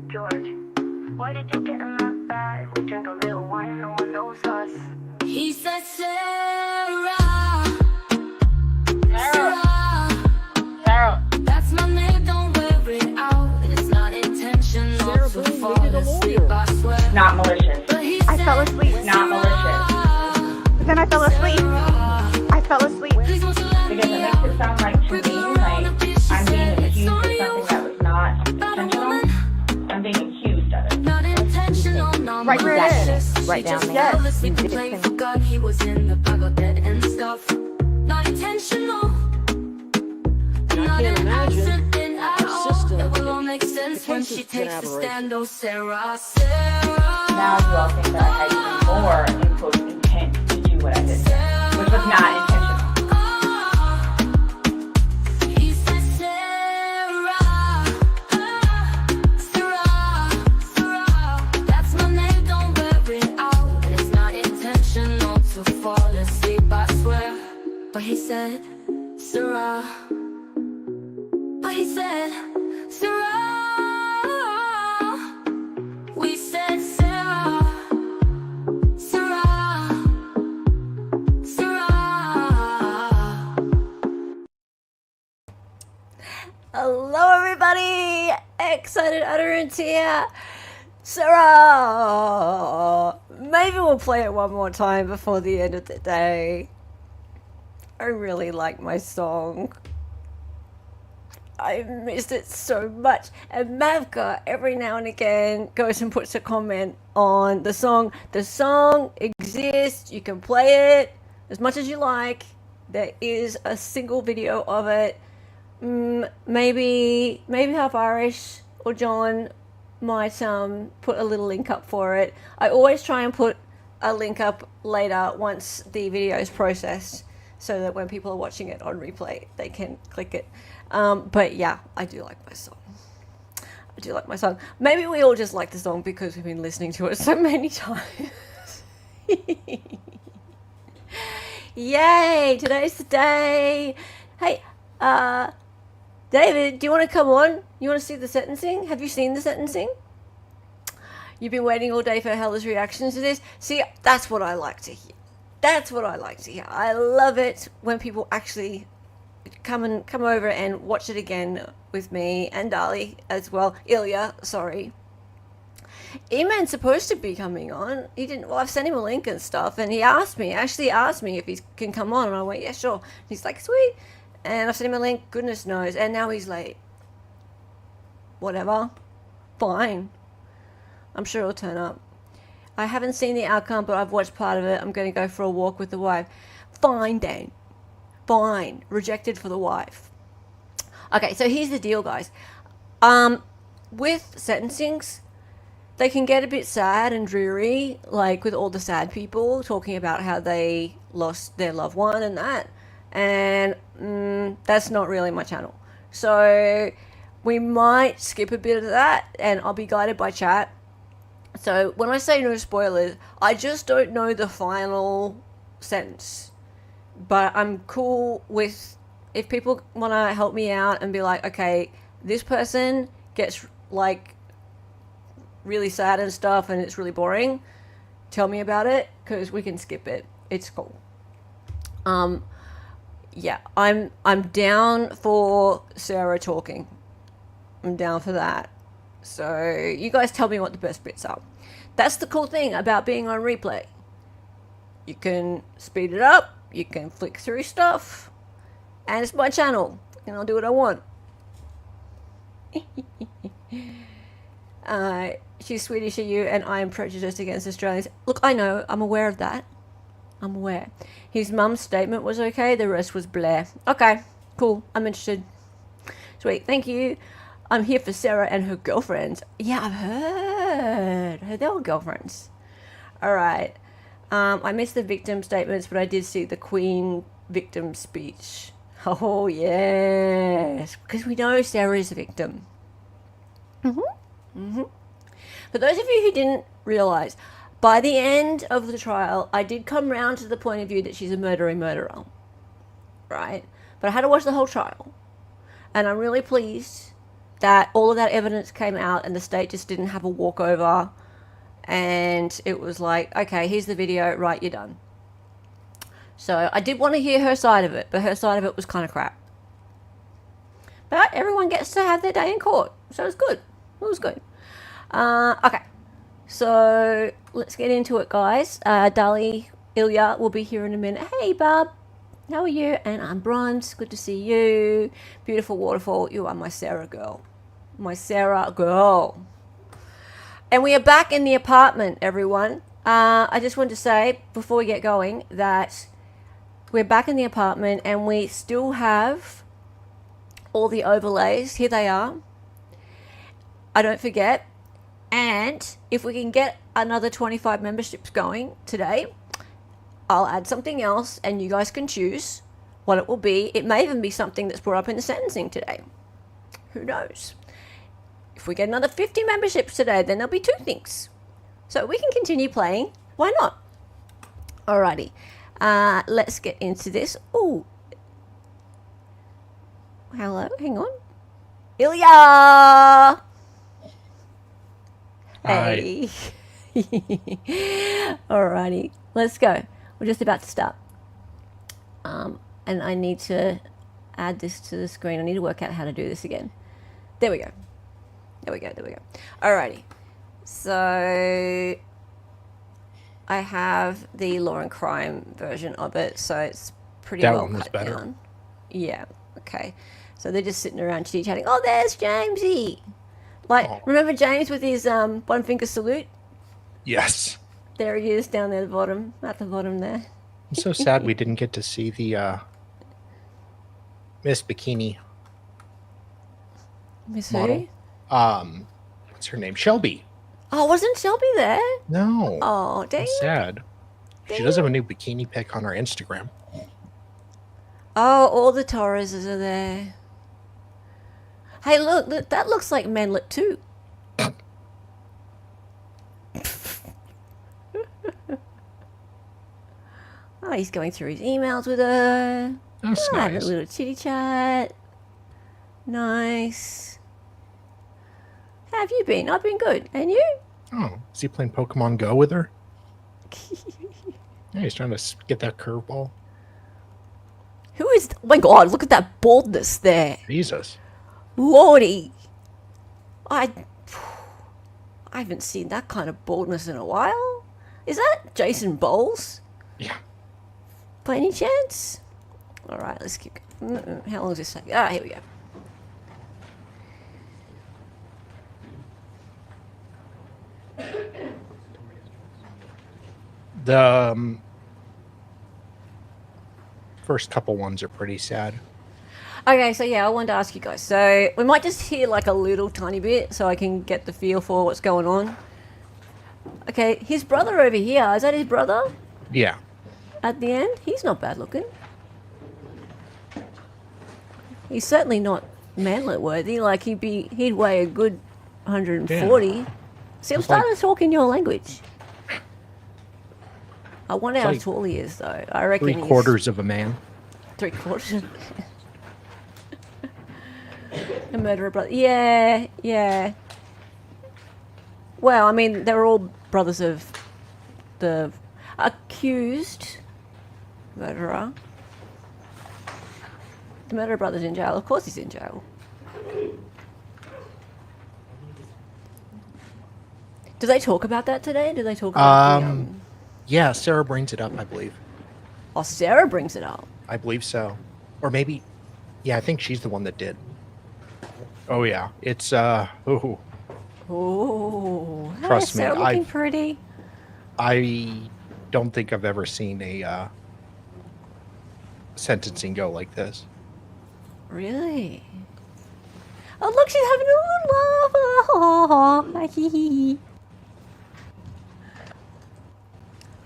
George, why did you get in that bag? We drink a little wine, no one knows us. He said, Sarah, that's my name, don't wear it out. It's not intentional Sarah to Boone fall needed a asleep, lawyer. I swear. Not malicious. But he I fell said, asleep. Not malicious. But then I fell asleep. I fell asleep. Please won't you let Because it me makes out? it sound like to me like I'm being accused of something that was not intentional. I'm being accused of it. Not intentional, no Right where it is. malicious. Right She down just there. fell asleep You and did played, it. forgot he was in the bag of dead and stuff. Not intentional. And I Not can't an imagine accident at her all. sister It will all make sense when she defense is an takes the aberration. stand. Oh, Sarah, Sarah. Now you all think that I had even more in quote intent to do what I did, which was not intentional. He said, Sarah, Sarah, that's my name, don't wear it out. It's not intentional to fall asleep, I swear. But he said, Sarah. But he said, Sarah. We said, Sarah, Sarah, Sarah. Hello everybody! Excited Utterance here! Sarah! Maybe we'll play it one more time before the end of the day. I really like my song. I missed it so much. And Mavka, every now and again, goes and puts a comment on the song. The song exists. You can play it as much as you like. There is a single video of it. Maybe Half Irish or John might put a little link up for it. I always try and put a link up later once the video is processed, so that when people are watching it on replay, they can click it. But yeah, I do like my song. I do like my song. Maybe we all just like the song because we've been listening to it so many times. Yay! Today's the day. Hey, David, do you want to come on? You want to see the sentencing? Have you seen the sentencing? You've been waiting all day for Hella's reactions to this. See, that's what I like to hear. That's what I like to hear. I love it when people actually come over and watch it again with me and Dali as well. Ilya, sorry. E-Man's supposed to be coming on. He didn't. Well, I've sent him a link and stuff, and he actually asked me if he can come on, and I went, yeah, sure. He's like, sweet. And I've sent him a link, goodness knows, and now he's late. Whatever. Fine. I'm sure he'll turn up. I haven't seen the outcome, but I've watched part of it. I'm going to go for a walk with the wife. Fine, Dan. Fine. Rejected for the wife. Okay, so here's the deal, guys. With sentencings, they can get a bit sad and dreary, like with all the sad people talking about how they lost their loved one and that. And that's not really my channel. So we might skip a bit of that, and I'll be guided by chat. So when I say no spoilers, I just don't know the final sentence. But I'm cool with, if people want to help me out and be like, okay, this person gets like really sad and stuff and it's really boring, tell me about it, because we can skip it. It's cool. Yeah, I'm down for Sarah talking. I'm down for that. So you guys tell me what the best bits are. That's the cool thing about being on replay. You can speed it up, you can flick through stuff, and it's my channel, and I'll do what I want. She's Swedish, are you? And I am prejudiced against Australians. Look, I know, I'm aware of that. I'm aware. His mum's statement was okay, the rest was bleh. Okay, cool, I'm interested. Sweet, thank you. I'm here for Sarah and her girlfriends. Yeah, I've heard. They're all girlfriends. Alright. I missed the victim statements, but I did see the Queen victim speech. Oh, yes. Because we know Sarah is a victim. For those of you who didn't realise, by the end of the trial, I did come round to the point of view that she's a murderer. Right? But I had to watch the whole trial. And I'm really pleased that all of that evidence came out and the state just didn't have a walkover, and it was like, okay, here's the video, right, you're done. So I did want to hear her side of it, but her side of it was kind of crap. But everyone gets to have their day in court, so it's good. It was good. Okay, so let's get into it, guys. Dali, Ilya will be here in a minute. Hey, Bob. How are you? And I'm Bronze. Good to see you. Beautiful waterfall. You are my Sarah girl. My Sarah girl. And we are back in the apartment, everyone. I just wanted to say, before we get going, that we're back in the apartment and we still have all the overlays. Here they are. I don't forget. And if we can get another 25 memberships going today, I'll add something else and you guys can choose what it will be. It may even be something that's brought up in the sentencing today. Who knows? If we get another 50 memberships today, then there'll be 2 things. So we can continue playing. Why not? Alrighty. Let's get into this. Oh. Hello. Hang on. Ilya! Hey. Alrighty. Let's go. We're just about to start. And I need to add this to the screen. I need to work out how to do this again. There we go. There we go. There we go. Alrighty. So I have the law and crime version of it, so it's pretty That well one was cut better. down. Yeah. Okay. So they're just sitting around chit-chatting. Oh, there's Jamesy. Like, Oh. remember James with his one finger salute? Yes. There he is down there at the bottom. At the bottom there. I'm so sad we didn't get to see the Miss Bikini Miss model. who? What's her name? Shelby. Oh, wasn't Shelby there? No. Oh, dang. That's sad. She does have a new bikini pic on her Instagram. Oh, all the Torreses are there. Hey, look, that looks like Manlet too. Oh, he's going through his emails with her. That's Having nice. a little chitty chat. Nice. How have you been? I've been good. And you? Oh, is he playing Pokemon Go with her? Yeah, he's trying to get that curveball. Who is... Oh my god, look at that baldness there. Jesus. Lordy. I haven't seen that kind of baldness in a while. Is that Jason Bowles? Yeah. By any chance? Alright, let's keep going. How long does this take? Ah, here we go. The first couple ones are pretty sad. Okay, so yeah, I wanted to ask you guys. So we might just hear like a little tiny bit so I can get the feel for what's going on. Okay, his brother over here, is that his brother? Yeah. At the end? He's not bad looking. He's certainly not manlet worthy. Like he'd weigh a good 140. Yeah. See, I'm It's like- starting to talk in your language. I wonder how like tall he is though. I reckon 3/4 of a man. He's 3/4. A murderer brother. Yeah, yeah. Well, I mean, they're all brothers of the accused murderer. The murderer brother's in jail. Of course he's in jail. Do they talk about that today? Do they talk about the, Yeah, Sarah brings it up, I believe. Oh, Sarah brings it up. I believe so. Or maybe, yeah, I think she's the one that did. Oh, yeah. It's, ooh. Oh, Trust me, Sarah looking pretty. I don't think I've ever seen a sentencing go like this. Really? Oh, look, she's having a little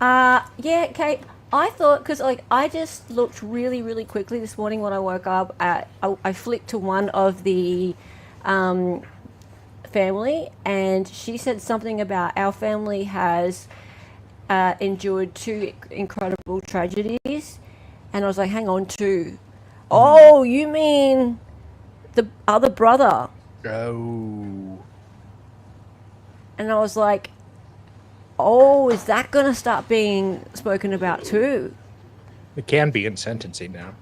laugh. Yeah, Kate, I thought, because, like, I just looked really, really quickly this morning when I woke up. I flicked to one of the family, and she said something about our family has endured 2 incredible tragedies. And I was like, hang on, 2. Oh, you mean the other brother Oh. And I was like, oh, is that going to start being spoken about too? It can be in sentencing now.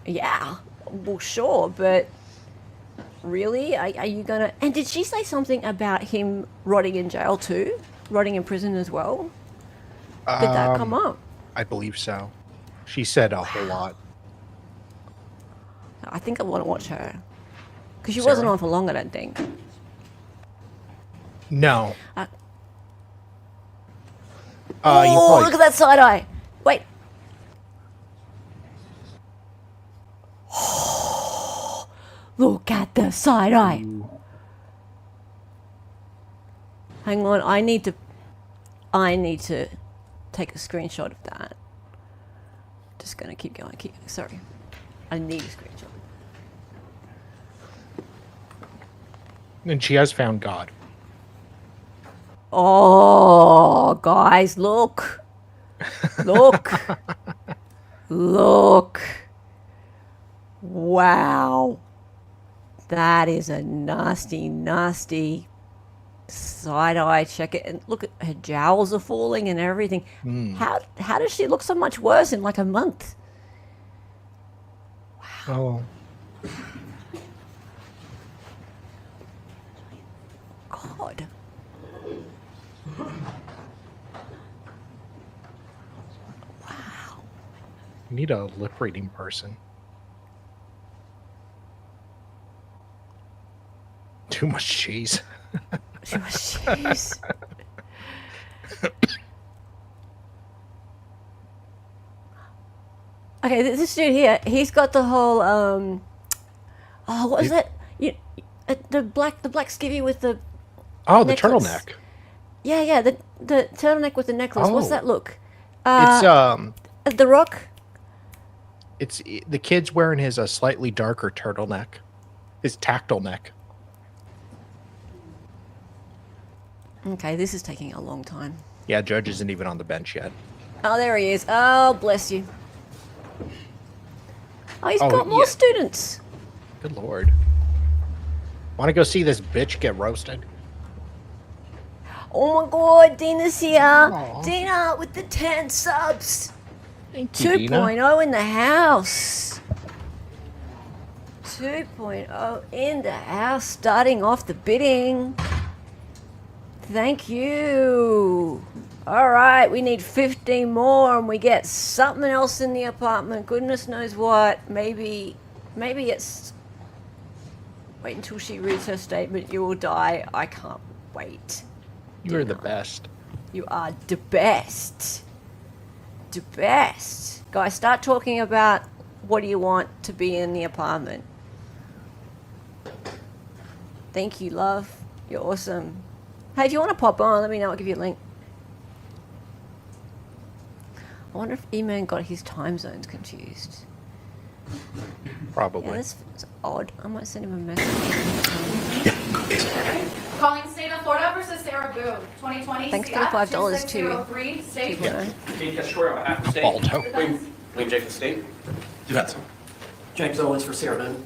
Yeah, well, sure, but really? Are you going to... And did she say something about him rotting in jail too? Rotting in prison as well? Did that come up? I believe so. She said a whole lot. I think I want to watch her. Because she Sarah? wasn't on for long, I don't think. No. Uh, You oh, probably- look at that side eye. Wait. Look at the side eye. Hang on, I need to take a screenshot of that. Just gonna keep going. Sorry. I need a screenshot. And she has found God. Oh, guys, look. Look. Look. Wow. That is a nasty, nasty side eye. Check it. And look, at her jowls are falling and everything. How does she look so much worse in like a month? Oh. God. You need a lip reading person. Too much cheese. Jeez. Okay, this dude here, he's got the whole oh, what is that? The black skivvy with the Oh, the necklace. turtleneck. Yeah, the turtleneck with the necklace. What's Oh. that look? It's The Rock. It's the kid's wearing his a slightly darker turtleneck, his tactile neck. Okay, this is taking a long time. Yeah, Judge isn't even on the bench yet. Oh, there he is. Oh, bless you. Oh, he's Oh, got more yeah. students. Good lord. Want to go see this bitch get roasted? Oh my god, Dina's here. Aw. Dina with the 10 subs. Thank you, Dina. 2.0 in the house. 2.0 in the house, starting off the bidding. Thank you. All right, we need 15 more and we get something else in the apartment. Goodness knows what. Maybe it's... Wait until she reads her statement. You will die. I can't wait. You are the best. You are the best. The best. Guys, start talking about what do you want to be in the apartment. Thank you, love. You're awesome. Hey, if you want to pop on, let me know. I'll give you a link. I wonder if E-Man got his time zones confused. Probably. Yeah, that's odd. I might send him a message. Calling State of Florida versus Sarah Boone, 2020. Thanks for the $5 to 2603, State. people. Chief Justice on behalf of the state. Balto. William Jacobs State. Defense. James Owens for Sarah Boone.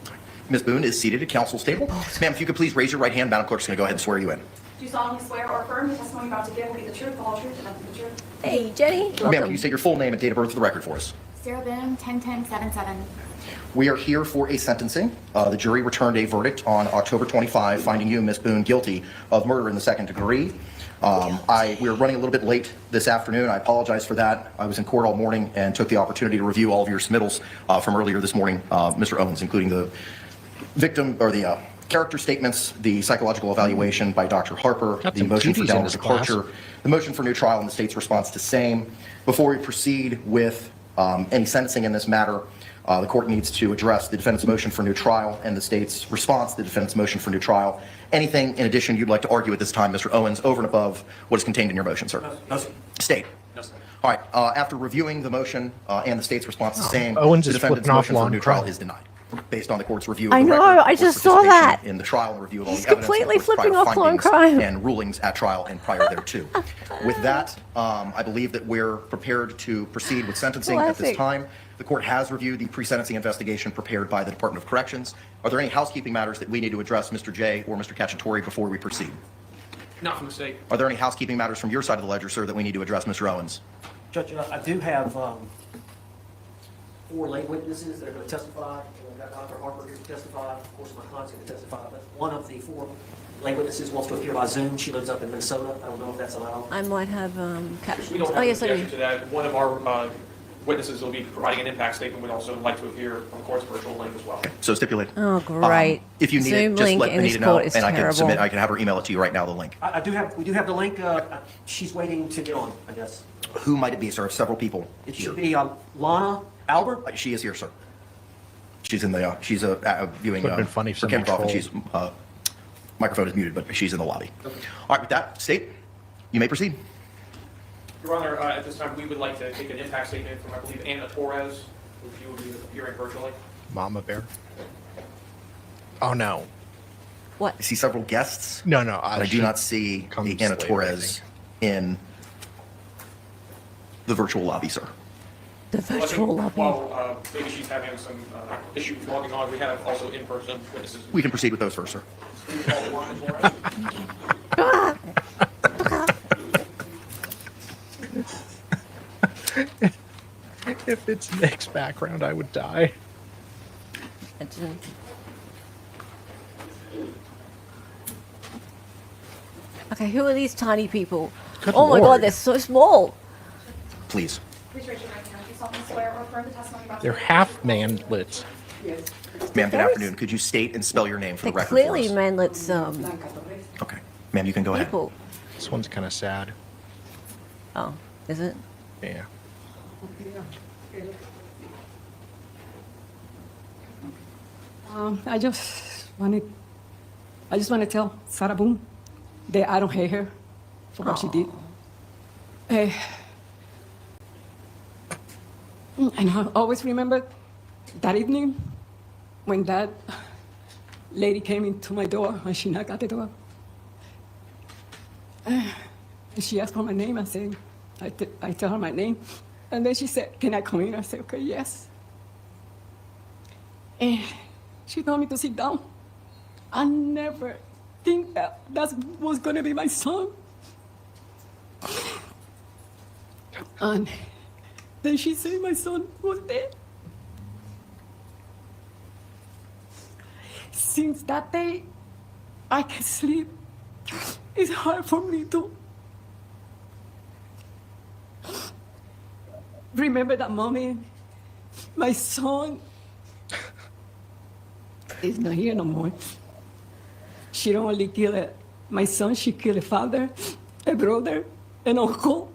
Ms. Boone is seated at counsel's table. Ma'am, if you could please raise your right hand, Madam Clerk's going to go ahead and swear you in. Do you solemnly swear or affirm the testimony you're about to give will be the truth, the whole truth, and nothing but the truth? Hey, Jenny. Ma'am, can Welcome. you state your full name and date of birth for the record for us? Sarah Boone, 10-10-77. We are here for a sentencing. The jury returned a verdict on October 25, finding you, Ms. Boone, guilty of murder in the second degree. We were running a little bit late this afternoon. I apologize for that. I was in court all morning and took the opportunity to review all of your submittals from earlier this morning, Mr. Owens, including the victim or the character statements, the psychological evaluation by Dr. Harper, Got the some motion for cuties in downward his class. departure, the motion for new trial, and the state's response to same. Before we proceed with any sentencing in this matter, the court needs to address the defendant's motion for new trial and the state's response to the defendant's motion for new trial. Anything in addition you'd like to argue at this time, Mr. Owens, over and above what is contained in your motion, sir? No, sir. State. No, sir. All right. After reviewing the motion and the state's response to same, Owens the is defendant's flipping off motion for long new trial crime. is denied. Based on the court's review of I the know, record, I court's just saw participation that. in the trial and review of all He's the evidence, completely and the court's flipping prior off long findings crime. and rulings at trial and prior thereto. With that, I believe that we're prepared to proceed with sentencing at this Classic. time. The court has reviewed the pre-sentencing investigation prepared by the Department of Corrections. Are there any housekeeping matters that we need to address, Mr. J. or Mr. Cacciatore, before we proceed? Not from the state. Are there any housekeeping matters from your side of the ledger, sir, that we need to address, Mr. Owens? Judge, I do have 4 lay witnesses that are going to testify. I've got Dr. Harper here to testify. Of course, my client's going to testify. But one of the 4 lay witnesses wants to appear by Zoom. She lives up in Minnesota. I don't know if that's allowed. I might have captions. We don't have Oh, an yes, I objection do. to that. One of our witnesses will be providing an impact statement. We'd also like to appear on the court's virtual link as well. So stipulate. Oh, great. If you need Zoom it, just link let in Anita this know, court is and I can terrible. submit. I can have her email it to you right now. The link. We do have the link. She's waiting to get on, I guess. Who might it be, sir? Several people. It here. should be Lana Albert. She is here, sir. She's in the. She's viewing. Would've been funny if her somebody camera off, and trolled. she's microphone is muted, but she's in the lobby. All right, with that, State, you may proceed. Your Honor, at this time, we would like to take an impact statement from, I believe, Anna Torres, who you will be appearing virtually. Mama Bear. Oh no. I see several guests. No, no. But I do not see comes Anna later, I Torres in the virtual lobby, sir. The virtual lobby. While maybe she's having some issues logging on, we have also in-person witnesses. We can proceed with those first, sir. If it's Nick's background, I would die. Okay, who are these tiny people? Good oh my god, Lord. they're so small. Please. Please raise your right hand. Do you solemnly swear or affirm the testimony about They're half manlets. Ma'am, good afternoon. Could you state and spell your name for They're the record clearly for us? manlets Okay. Ma'am, you can go ahead. people. This one's kind of sad. Oh, is it? Yeah. I just want to tell Sarah Boone that I don't hate her for what she did. And I always remember that evening when that lady came into my door and she knocked at the door. And she asked for my name. I tell her my name. And then she said, "Can I come in?" I said, "Okay, yes." And she told me to sit down. I never think that was gonna be my son. And then she said my son was dead. Since that day, I can't sleep. It's hard for me to remember that moment. My son is not here no more. She don't only kill my son, she killed a father, a brother, an uncle.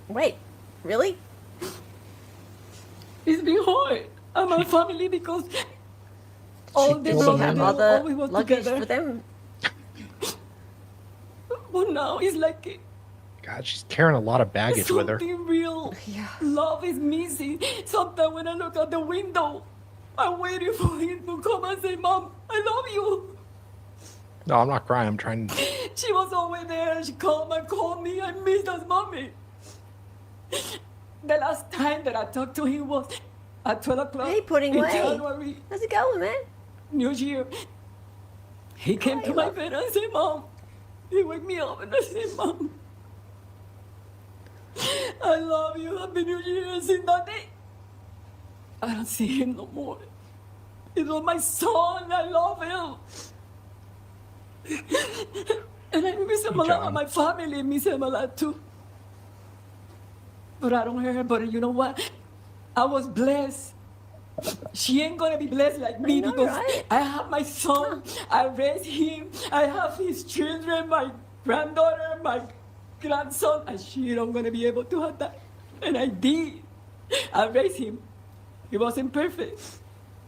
Wait, really? It's been hard. And my family, because all the killed brothers them. Other always work luggage together. for them. But now it's like God, she's carrying a lot of baggage with her. something real. Love is missing. Sometimes when I look out the window, I'm waiting for him to come and say, "Mom, I love you." No, I'm not crying. I'm trying. She was always there. She called me. I miss us, mommy. The last time that I talked to him was at 12 o'clock Hey, Pudding in Way. January, How's it going, man? New Year. He came Hi, to my love. bed and said, "Mom." He woke me up and I said, "Mom, I love you. Happy New Year." And since that day, I don't see him no more. It was my son. I love him. And I miss him a lot. John. My family miss him a lot too. But I don't hear her. But you know what? I was blessed. She ain't gonna be blessed like me know, because right? I have my son. I raised him. I have his children, my granddaughter, my grandson, and she don't gonna be able to have that. And I did. I raised him. He wasn't perfect,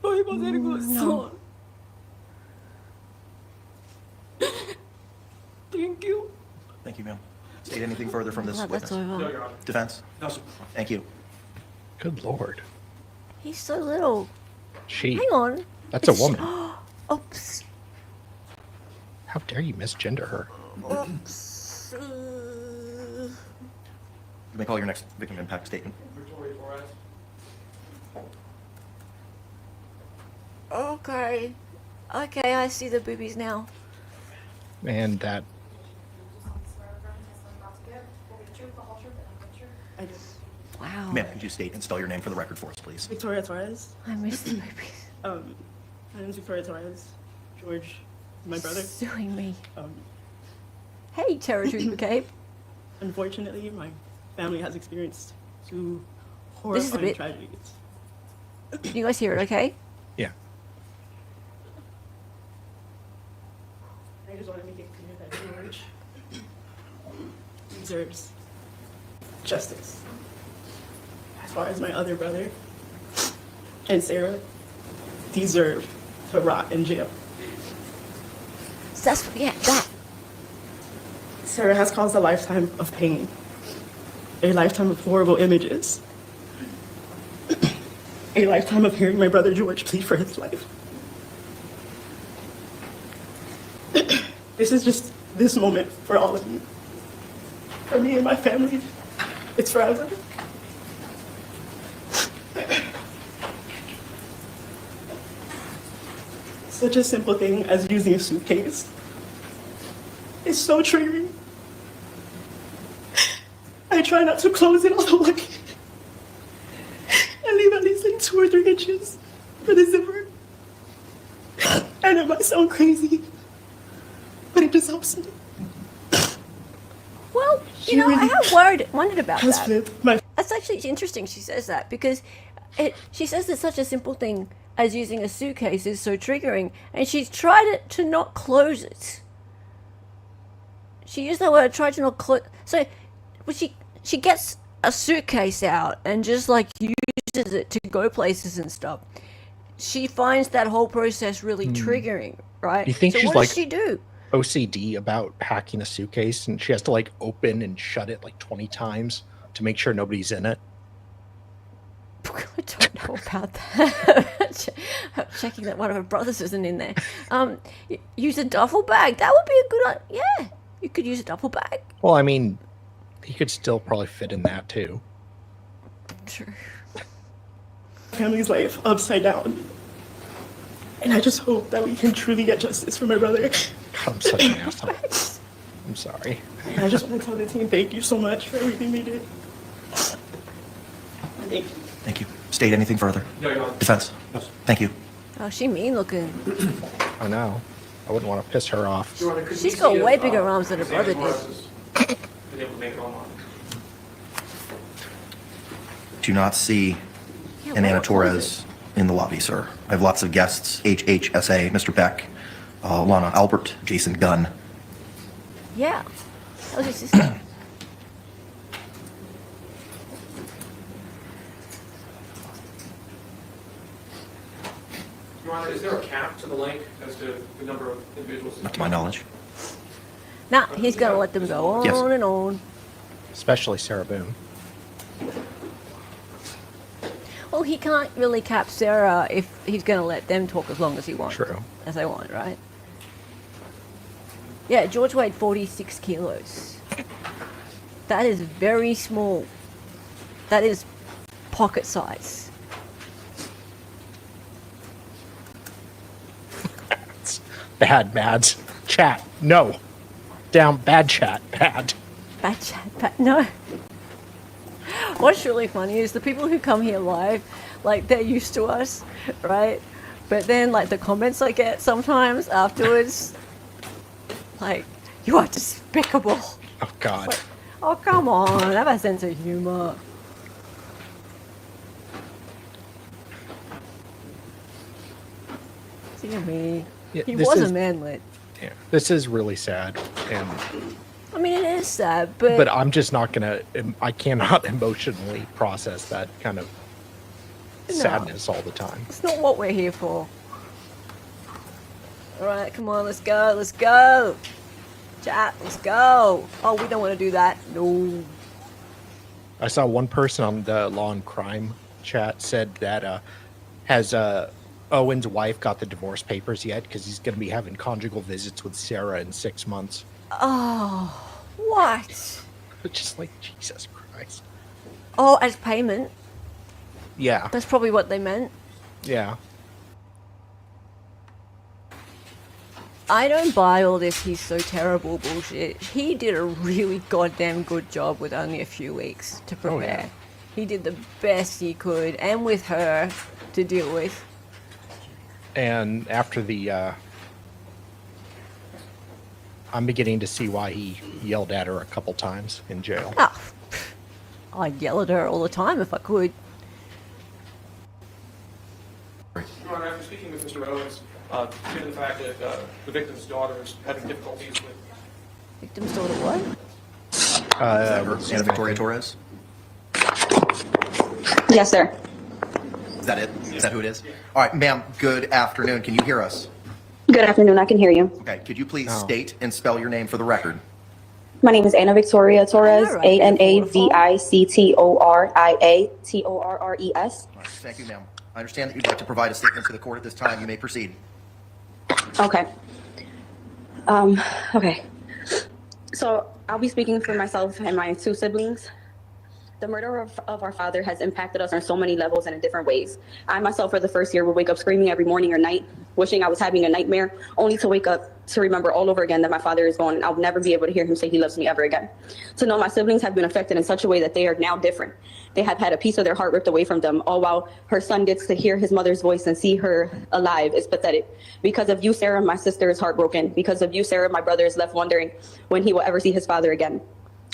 but he was a good son. Thank you. Thank you, ma'am. State anything further from this God, that's witness? over. No, Your Honor. Defense? No, sir. Thank you. Good Lord. He's so little. She. Hang on. That's a It's- woman. Oops. How dare you misgender her? Oops. You may call your next victim impact statement. Victoria Torres. Okay. Okay, I see the boobies now. And that. I just, Wow. Ma'am, could you state and spell your name for the record for us, please? Victoria Torres. I miss the boobies. My name's Victoria Torres. George, my brother. Suing me. Um, Hey, Territories McCabe. Unfortunately, my family has experienced two This is a horrifying bit- tragedies. Can you guys hear it okay? Yeah. I just want to make it clear that George deserves justice. As far as my other brother and Sarah deserve to rot in jail. So that's, yeah, that. Sarah has caused a lifetime of pain, a lifetime of horrible images, a lifetime of hearing my brother George plead for his life. This is just this moment for all of you. For me and my family, it's forever. Such a simple thing as using a suitcase is so triggering. I try not to close it all the way and leave at least like 2 or 3 inches for the zipper. And it might sound crazy, but it just helps me. Well, She you know, I really have wondered about Has that. flipped my That's actually interesting she says that because she says that such a simple thing as using a suitcase is so triggering, and she's tried to not close it. She used that word, tried to not close. So, well, she gets a suitcase out and just like uses it to go places and stuff. She finds that whole process really triggering, right? You think so she's what like does she do? OCD about hacking a suitcase, and she has to like open and shut it like 20 times to make sure nobody's in it? I don't know about that. Checking that one of her brothers isn't in there. Use a duffel bag. That would be a good idea. Yeah, you could use a duffel bag. Well, I mean, he could still probably fit in that too. True. family's life upside down. And I just hope that we can truly get justice for my brother. I'm such an asshole. I'm sorry. And I just want to tell the team thank you so much for everything they did. Thank you. Thank you. State anything further? No, you're on. Defense? Yes. Thank you. Oh, she mean looking. I know. I wouldn't want to piss her off. Your Honor, could She's we got see way if, bigger arms than her brother did. Torres has been able to make it online? Do not see Yeah, an why Anna not Torres in the lobby, sir. I have lots of guests. HHSA, Mr. Beck, Lana Albert, Jason Gunn. Yeah. That was your sister. Your Honor, is there a cap to the link as to the number of individuals? Not to my knowledge. Nah, he's gonna let them go on Yes. and on. Especially Sarah Boone. Well, he can't really cap Sarah if he's gonna let them talk as long as he wants. True. As they want, right? Yeah, George weighed 46 kilos. That is very small. That is pocket size. Bad, Mads. Chat. No. Down. Bad chat. Bad. Bad chat, bad. No. What's really funny is the people who come here live, like, they're used to us, right? But then, like, the comments I get sometimes afterwards, like, you are despicable. Oh, God. Like, oh, come on, have a sense of humor. See me. Yeah, He this was is- a manlet. Yeah, this is really sad. And I mean, it is sad, but, but I'm just not gonna. I cannot emotionally process that kind of sadness all the time. it's not what we're here for. Alright, come on, let's go, let's go. Chat, let's go. Oh, we don't want to do that. No. I saw one person on the Law and Crime chat said that has Owen's wife got the divorce papers yet? Because he's going to be having conjugal visits with Sarah in 6 months. Oh, what? Just like, Jesus Christ. Oh, as payment. Yeah, That's probably what they meant. yeah. I don't buy all this "he's so terrible" bullshit. He did a really goddamn good job with only a few weeks to prepare. Oh, yeah. He did the best he could, and with her to deal with. And after the, I'm beginning to see why he yelled at her a couple times in jail. Ah, I'd yell at her all the time if I could. Your Honor, after speaking with Mr. Owens, given the fact that the victim's daughter is having difficulties with... Victim's daughter what? Anna Victoria Torres? Yes, sir. Is that it? Is that who it is? All right, ma'am, good afternoon. Can you hear us? Good afternoon. I can hear you. Okay, could you please state and spell your name for the record? My name is Anna Victoria Torres, All right, ANAVICTORIA TORRES. All right, thank you, ma'am. I understand that you'd like to provide a statement to the court at this time. You may proceed. Okay. Okay. So I'll be speaking for myself and my two siblings. The murder of our father has impacted us on so many levels and in different ways. I myself, for the first year, would wake up screaming every morning or night, wishing I was having a nightmare, only to wake up to remember all over again that my father is gone and I'll never be able to hear him say he loves me ever again. To know my siblings have been affected in such a way that they are now different. They have had a piece of their heart ripped away from them, all while her son gets to hear his mother's voice and see her alive is pathetic. Because of you, Sarah, my sister is heartbroken. Because of you, Sarah, my brother is left wondering when he will ever see his father again.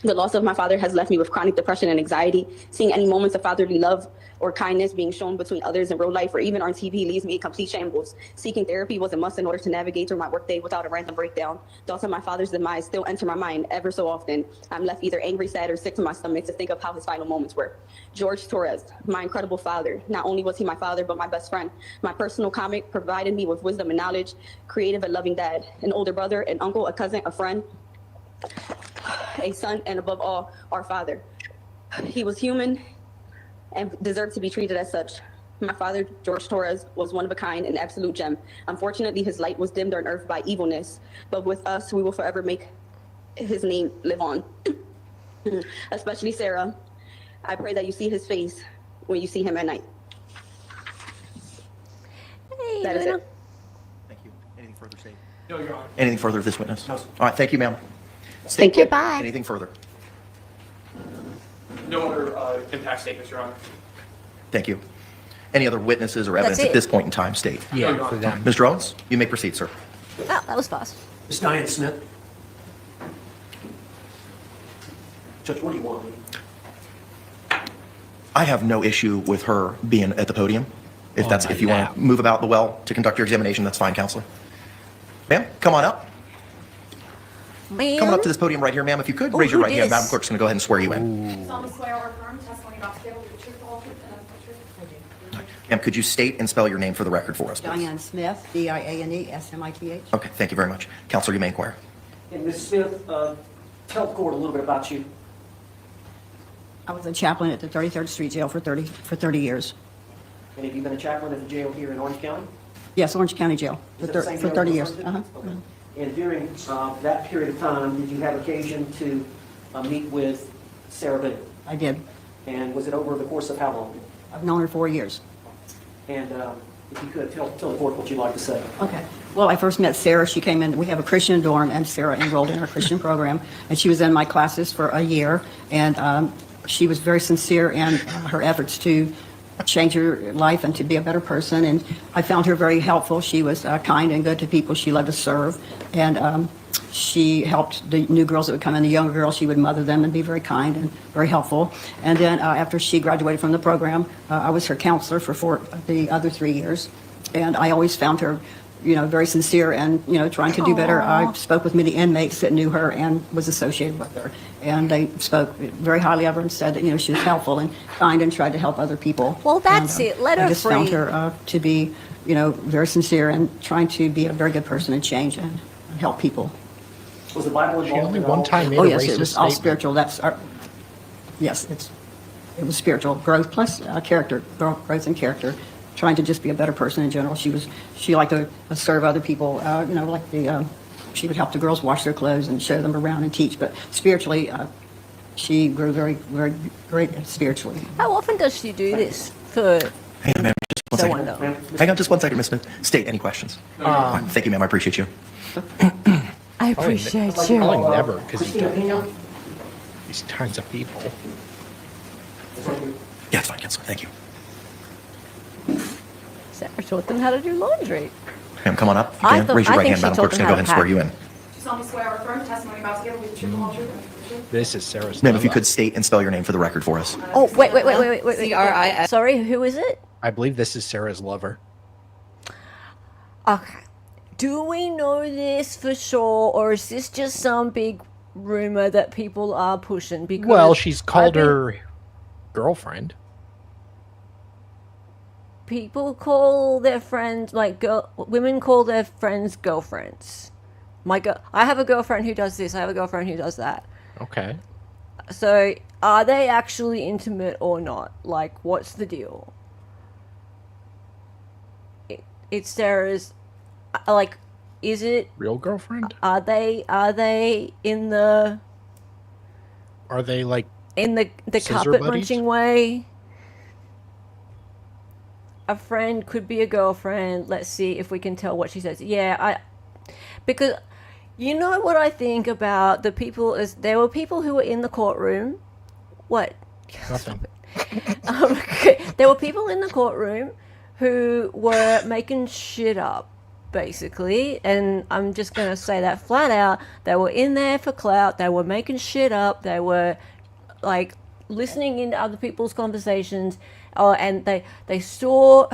The loss of my father has left me with chronic depression and anxiety. Seeing any moments of fatherly love or kindness being shown between others in real life or even on TV leaves me in complete shambles. Seeking therapy was a must in order to navigate through my workday without a random breakdown. Thoughts of my father's demise still enter my mind ever so often. I'm left either angry, sad, or sick to my stomach to think of how his final moments were. George Torres, my incredible father. Not only was he my father, but my best friend. My personal comic provided me with wisdom and knowledge, creative and loving dad, an older brother, an uncle, a cousin, a friend, a son, and above all, our father. He was human and deserved to be treated as such. My father, George Torres, was one of a kind, an absolute gem. Unfortunately, his light was dimmed on earth by evilness, but with us, we will forever make his name live on. Especially Sarah. I pray that you see his face when you see him at night. Hey, That is Luna. it. Thank you. Anything further, State? No, Your Honor. Anything further of this witness? No, All sir. right, thank you, ma'am. Thank you. Bye. Anything further? No other impact statements, Your Honor. Thank you. Any other witnesses or evidence That's at it. this point in time, State? Yeah, for them. Mr. Owens, you may proceed, sir. Oh, that was fast. Ms. Diane Smith. Judge, what do you want? I have no issue with her being at the podium. If you want to move about the well to conduct your examination, that's fine, Counselor. Ma'am, come on up. Ma'am? Coming up to this podium right here, ma'am. If you could, Oh, raise your who right hand. dis? Madam Clerk's going to go ahead and swear you in. solemnly swear or affirm testimony about to give will be the truth, the whole truth, and nothing but the truth. Ma'am, could you state and spell your name for the record for us, please? Diane Smith, DIANE-SMITH. Okay, thank you very much. Counselor, you may inquire. And Ms. Smith, tell the court a little bit about you. I was a chaplain at the 33rd Street Jail for 30 years. And have you been a chaplain at the jail here in Orange County? Yes, Orange County Jail Is for it the same for jail 30 you years. referred to? Uh-huh. Okay. And during that period of time, did you have occasion to meet with Sarah Boone? I did. And was it over the course of how long? I've known her 4 years. And if you could tell the court what you'd like to say. Okay. Well, I first met Sarah. She came in. We have a Christian dorm, and Sarah enrolled in our Christian program. And she was in my classes for a year. And she was very sincere in her efforts to change her life and to be a better person. And I found her very helpful. She was kind and good to people. She loved to serve. And she helped the new girls that would come in, the younger girls. She would mother them and be very kind and very helpful. And then after she graduated from the program, I was her counselor for the other 3 years. And I always found her, very sincere and, trying to do better. I spoke with many inmates that knew her and was associated with her. And they spoke very highly of her and said that, she was helpful and kind and tried to help other people. Well, that's And, it. Let her I just free. found her to be, very sincere and trying to be a very good person and change and help people. Was the Bible She involved only in one all? time made Oh, a yes, racist it was all statement. spiritual. Yes, it was spiritual growth plus character, growth and character, trying to just be a better person in general. She liked to serve other people, she would help the girls wash their clothes and show them around and teach. But spiritually, she grew very, very great spiritually. How often does she do this for Hang on, ma'am. Just one the second. one though? Hang on just one second, Ms. Smith. State any questions. Thank you, ma'am. I appreciate you. I appreciate you. Probably never, because he got these tons of people. Yeah, it's fine, Counselor. Thank you. Sarah taught them how to do laundry. Ma'am, come on up. You I can. thought- Raise your I right think hand, she Madam taught Clerk's them going to go how ahead and to swear you in. Do you solemnly swear or affirm the testimony about to give will be the truth, the whole truth, and nothing but the truth? This is Sarah's. Ma'am, if you Lola. could state and spell your name for the record for us. Oh, wait. C-R-I-S. Sorry, who is it? I believe this is Sarah's lover. Okay. Do we know this for sure, or is this just some big rumor that people are pushing? Because Well, she's called I've been- her girlfriend. People call their friends women call their friends girlfriends. I have a girlfriend who does this. I have a girlfriend who does that. Okay. So, are they actually intimate or not? Like, what's the deal? It's Sarah's. Like, is it? Real girlfriend? Are they in the? Are they like In the scissor carpet buddies? munching way? A friend could be a girlfriend. Let's see if we can tell what she says. Yeah, because you know what I think about the people is there were people who were in the courtroom. What? Nothing. There were people in the courtroom who were making shit up, basically, and I'm just gonna say that flat out. They were in there for clout. They were making shit up. They were like listening into other people's conversations. Oh, and they saw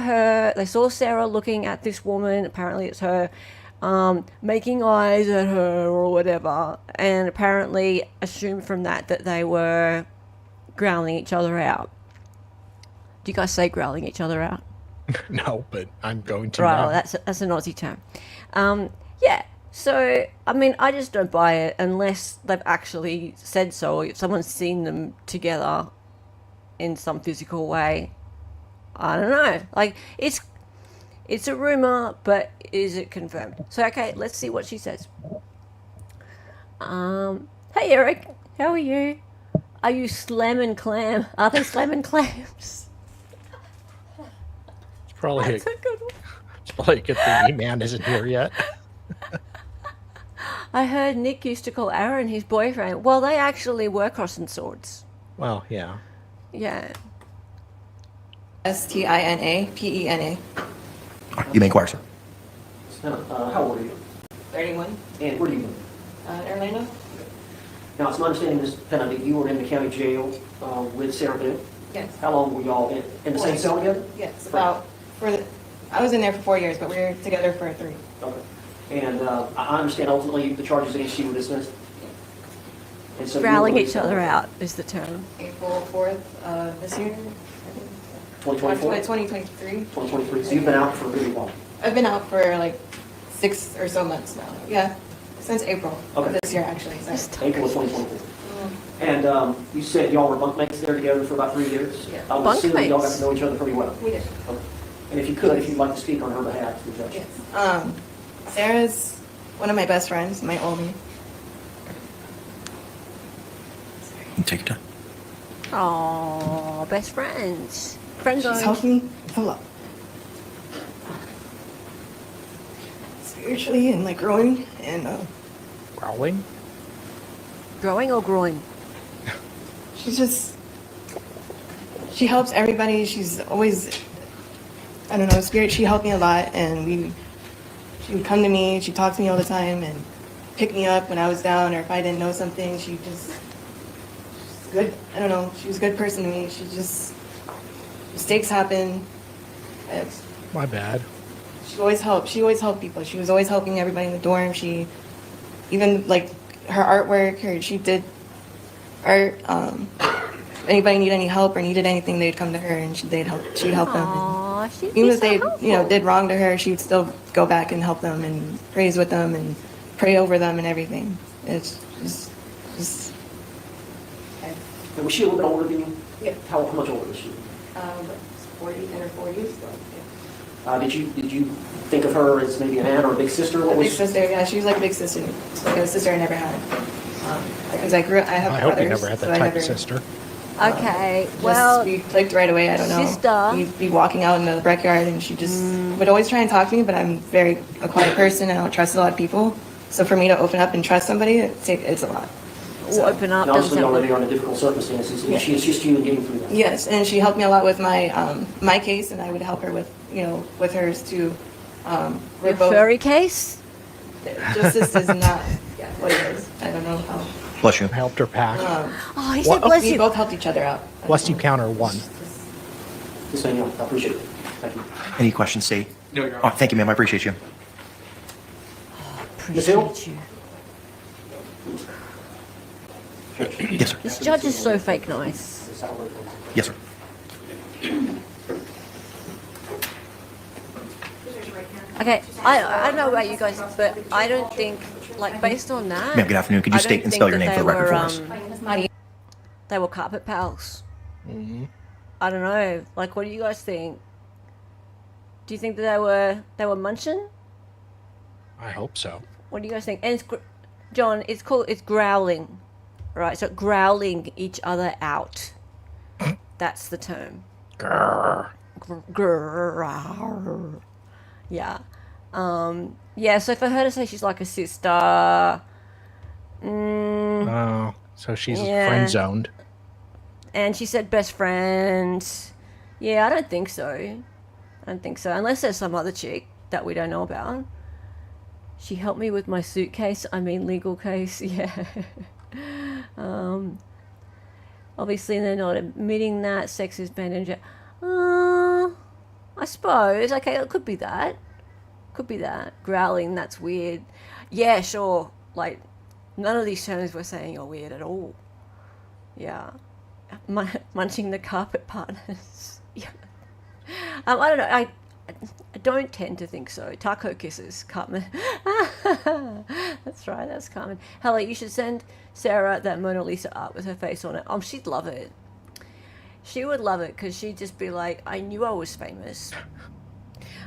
Sarah looking at this woman. Apparently, it's her, making eyes at her or whatever, and apparently assumed from that they were growling each other out. Do you guys say growling each other out? No, but I'm going to Right, now. well, that's an Aussie term. Yeah. So, I mean, I just don't buy it unless they've actually said so. If someone's seen them together in some physical way, I don't know. Like, it's a rumor, but is it confirmed? So, okay, let's see what she says. Hey, Eric, how are you? Are you slam and clam? Are they slam and clams? It's probably That's a good one. it's probably a good thing E-Man isn't here yet. I heard Nick used to call Aaron his boyfriend. Well, they actually were crossing swords. Well, yeah. Yeah. STINAPENA. You may inquire, sir. How old are you? 31. And where do you live? Orlando? Now, it's my understanding, Ms. Penna, that you were in the county jail with Sarah Boone. Yes. How long were y'all in the same cell together? Yes. I was in there for 4 years, but we were together for 3. Okay. And I understand ultimately the charges against you were dismissed? And so you Growling were each other out is the term. April 4th this year. 2024? 2023. 2023. So you've been out for a really long. I've been out for like 6 or so months now. Yeah, since April Okay. of this year, actually. So. April of 2024. And you said y'all were bunkmates there together for about 3 years? Yeah. I would assume that y'all got Bunkmates? to know each other pretty well. We did. Okay. And if you could, if you'd like to speak on her behalf to the judge. Yes. Sarah's one of my best friends, my only. Take your time. Oh, best friends. Friends She's on. helped me a lot. Spiritually and like growing and Growling? Growing or growing? she helps everybody. She's always, I don't know, she helped me a lot, and she would come to me, she'd talk to me all the time and pick me up when I was down, or if I didn't know something, she's good. I don't know, she was a good person to me. Mistakes happen. My bad. She always helped people. She was always helping everybody in the dorm. She even like her artwork, she did art. Anybody need any help or needed anything, they'd come to her and she'd help them. Aw, she'd Even be if so they helpful. did wrong to her, she'd still go back and help them and praise with them and pray over them and everything. It's just And was she a little bit older than you? Yeah. How much older was she? 40 in her 40s. Did you think of her as maybe an aunt or a big sister? What A big was sister, yeah, she was like a big sister. She's like a sister I never had. Because I have I hope brothers. you never had so that I type never- of sister. Okay, well, we clicked right away. I don't know. Sister. We'd be walking out in the backyard, and she just would always try and talk to me. But I'm a quiet person. I don't trust a lot of people. So for me to open up and trust somebody, it's a lot. Or open up. And obviously, doesn't y'all sound are there under difficult circumstances, and Yeah. she assists you in getting through that. Yes, and she helped me a lot with my my case, and I would help her with with hers too. We're Your both furry case? justice is not what it is. I don't know how. Bless you. Helped her pack. Oh, he said bless We you. both helped each other out. Bless you counter 1. Just so you know, I appreciate it. Thank you. Any questions, Sadie? No, Your Oh, Honor. thank you, ma'am. I appreciate you. Appreciate you. Yes, sir. This judge is so fake nice. Yes, sir. Okay, I don't know about you guys, but I don't think, like, based on that. Ma'am, good afternoon. Could you I state don't and spell think your name that for the they record for were, us? My name is Maria. They were carpet pals. Mm-hmm. I don't know. Like, what do you guys think? Do you think that they were munching? I hope so. What do you guys think? And John, it's growling, right? So growling each other out. That's the term. Grrr. Grrr. Yeah. Yeah, so for her to say she's like a sister, Oh, so she's Yeah. friend zoned. and she said best friend, yeah, I don't think so. I don't think so, unless there's some other chick that we don't know about. She helped me with my suitcase, legal case, yeah. Obviously they're not admitting that sex is banned in jail. I suppose, okay, it could be that. Could be that. Growling, that's weird. Yeah, sure. Like, none of these terms we're saying are weird at all. Yeah. Munching the carpet partners. Yeah. I don't know. I don't tend to think so. Taco kisses, Cartman. That's right, that's Carmen. Hella, you should send Sarah that Mona Lisa art with her face on it. She'd love it. She would love it because she'd just be like, I knew I was famous.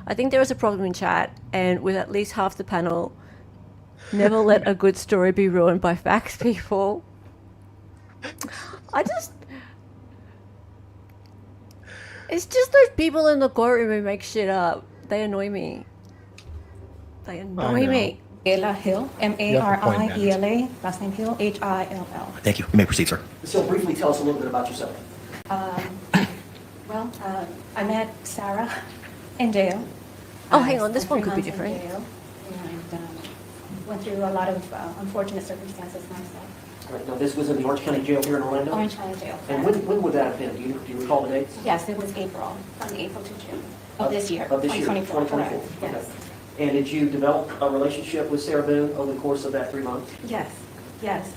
I think there was a problem in chat, and with at least half the panel, never let a good story be ruined by facts, people. It's just those people in the courtroom who make shit up. They annoy me. They annoy me. Mariela Hill, Mariela, last name Hill, Hill. Thank you. You may proceed, sir. So briefly tell us a little bit about yourself. Well, I met Sarah in jail. Oh, hang on, this Spent one could be 3 months in different. jail, and went through a lot of unfortunate circumstances myself. All right, now this was in the Orange County Jail here in Orlando? Orange County Jail. And when would that have been? Do you recall the dates? Yes, it was April, from April to June of this year. Of this year, 2024, 2024. correct. Okay. Yes. And did you develop a relationship with Sarah Boone over the course of that 3 months? Yes, yes.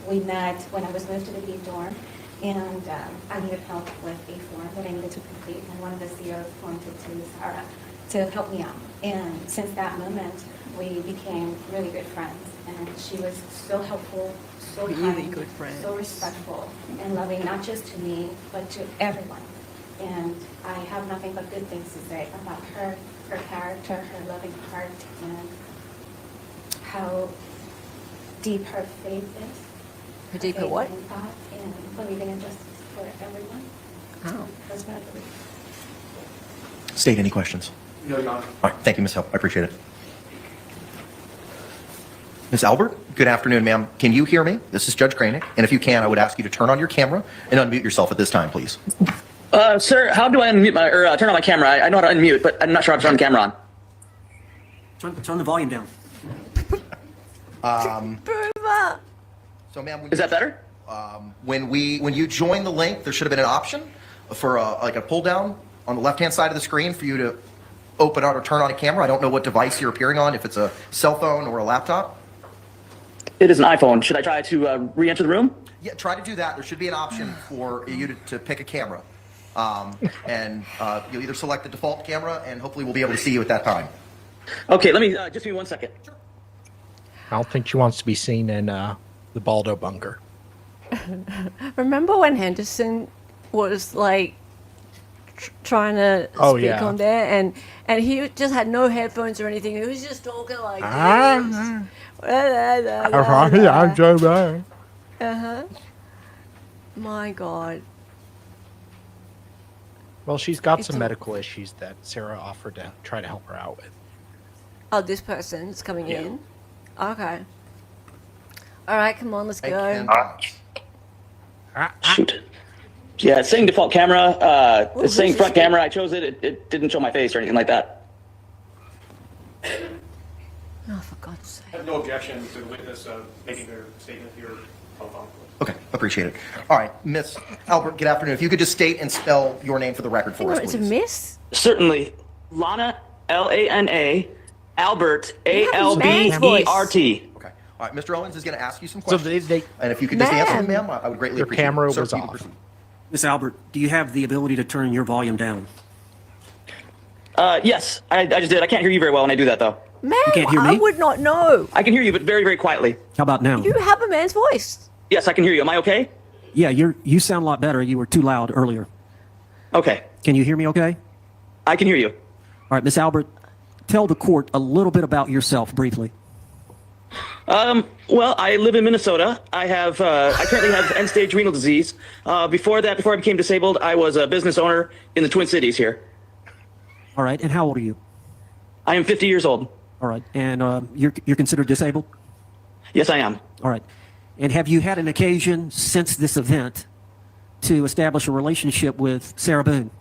We met when I was moved to the B dorm, and I needed help with a form that I needed to complete, and one of the COs pointed to Sarah to help me out. And since that moment, we became really good friends, and she was so helpful, so Really kind, good friends. so respectful and loving, not just to me, but to everyone. And I have nothing but good things to say about her, her character, her loving heart, and how deep her faith is. Her deep her faith what? in God and believing in justice for everyone. Oh. That's what I believe. State any questions? No, Your Honor. All right. Thank you, Ms. Hill. I appreciate it. Ms. Albert, good afternoon, ma'am. Can you hear me? This is Judge Kraynick. And if you can, I would ask you to turn on your camera and unmute yourself at this time, please. Sir, how do I unmute my, or turn on my camera? I know how to unmute, but I'm not sure how to turn the camera on. Turn the volume down. So, ma'am, Is that better? when you join the link, there should have been an option for like a pull down on the left-hand side of the screen for you to open out or turn on a camera. I don't know what device you're appearing on, if it's a cell phone or a laptop. It is an iPhone. Should I try to re-enter the room? Yeah, try to do that. There should be an option for you to pick a camera. And you'll either select the default camera, and hopefully we'll be able to see you at that time. Okay, let me, just give me 1 second. I don't think she wants to be seen in the Baldo bunker. Remember when Henderson was like trying to speak Oh, yeah. on there, and he just had no headphones or anything. He was just talking like this. I'm Joe Biden. Uh-huh. My God. Well, she's got It's some a- medical issues that Sarah offered to try to help her out with. Oh, this person's coming Yeah. in. Okay. All right, come on, let's I go. can- Shoot. Yeah, it's saying default camera. It's saying who's front this? camera. I chose it. It didn't show my face or anything like that. Oh, for God's sake. I have no objection to the witness making their statement here telephonically. Okay, appreciate it. All right, Miss Albert, good afternoon. If you could just state and spell your name for the record Hang for on, us, it's a please. miss? Certainly. Lana, Lana, Albert, You have a man's Albert. Okay. All right, Mr. Owens is going to ask you some So questions. they and if you could just answer them, Ma'am. ma'am, I would greatly Your appreciate camera it. Sir, was you can off. proceed. Miss Albert, do you have the ability to turn your volume down? Yes, I just did. I can't hear you very well when I do that, though. Man, can't hear I me? would not know. I can hear you, but very, very quietly. How about now? You have a man's voice. Yes, I can hear you. Am I okay? Yeah, you sound a lot better. You were too loud earlier. Okay. Can you hear me okay? I can hear you. All right, Miss Albert, tell the court a little bit about yourself briefly. Well, I live in Minnesota. I currently have end-stage renal disease. Before I became disabled, I was a business owner in the Twin Cities here. All right, and how old are you? I am 50 years old. All right, and you're considered disabled? Yes, I am. All right. And have you had an occasion since this event to establish a relationship with Sarah Boone?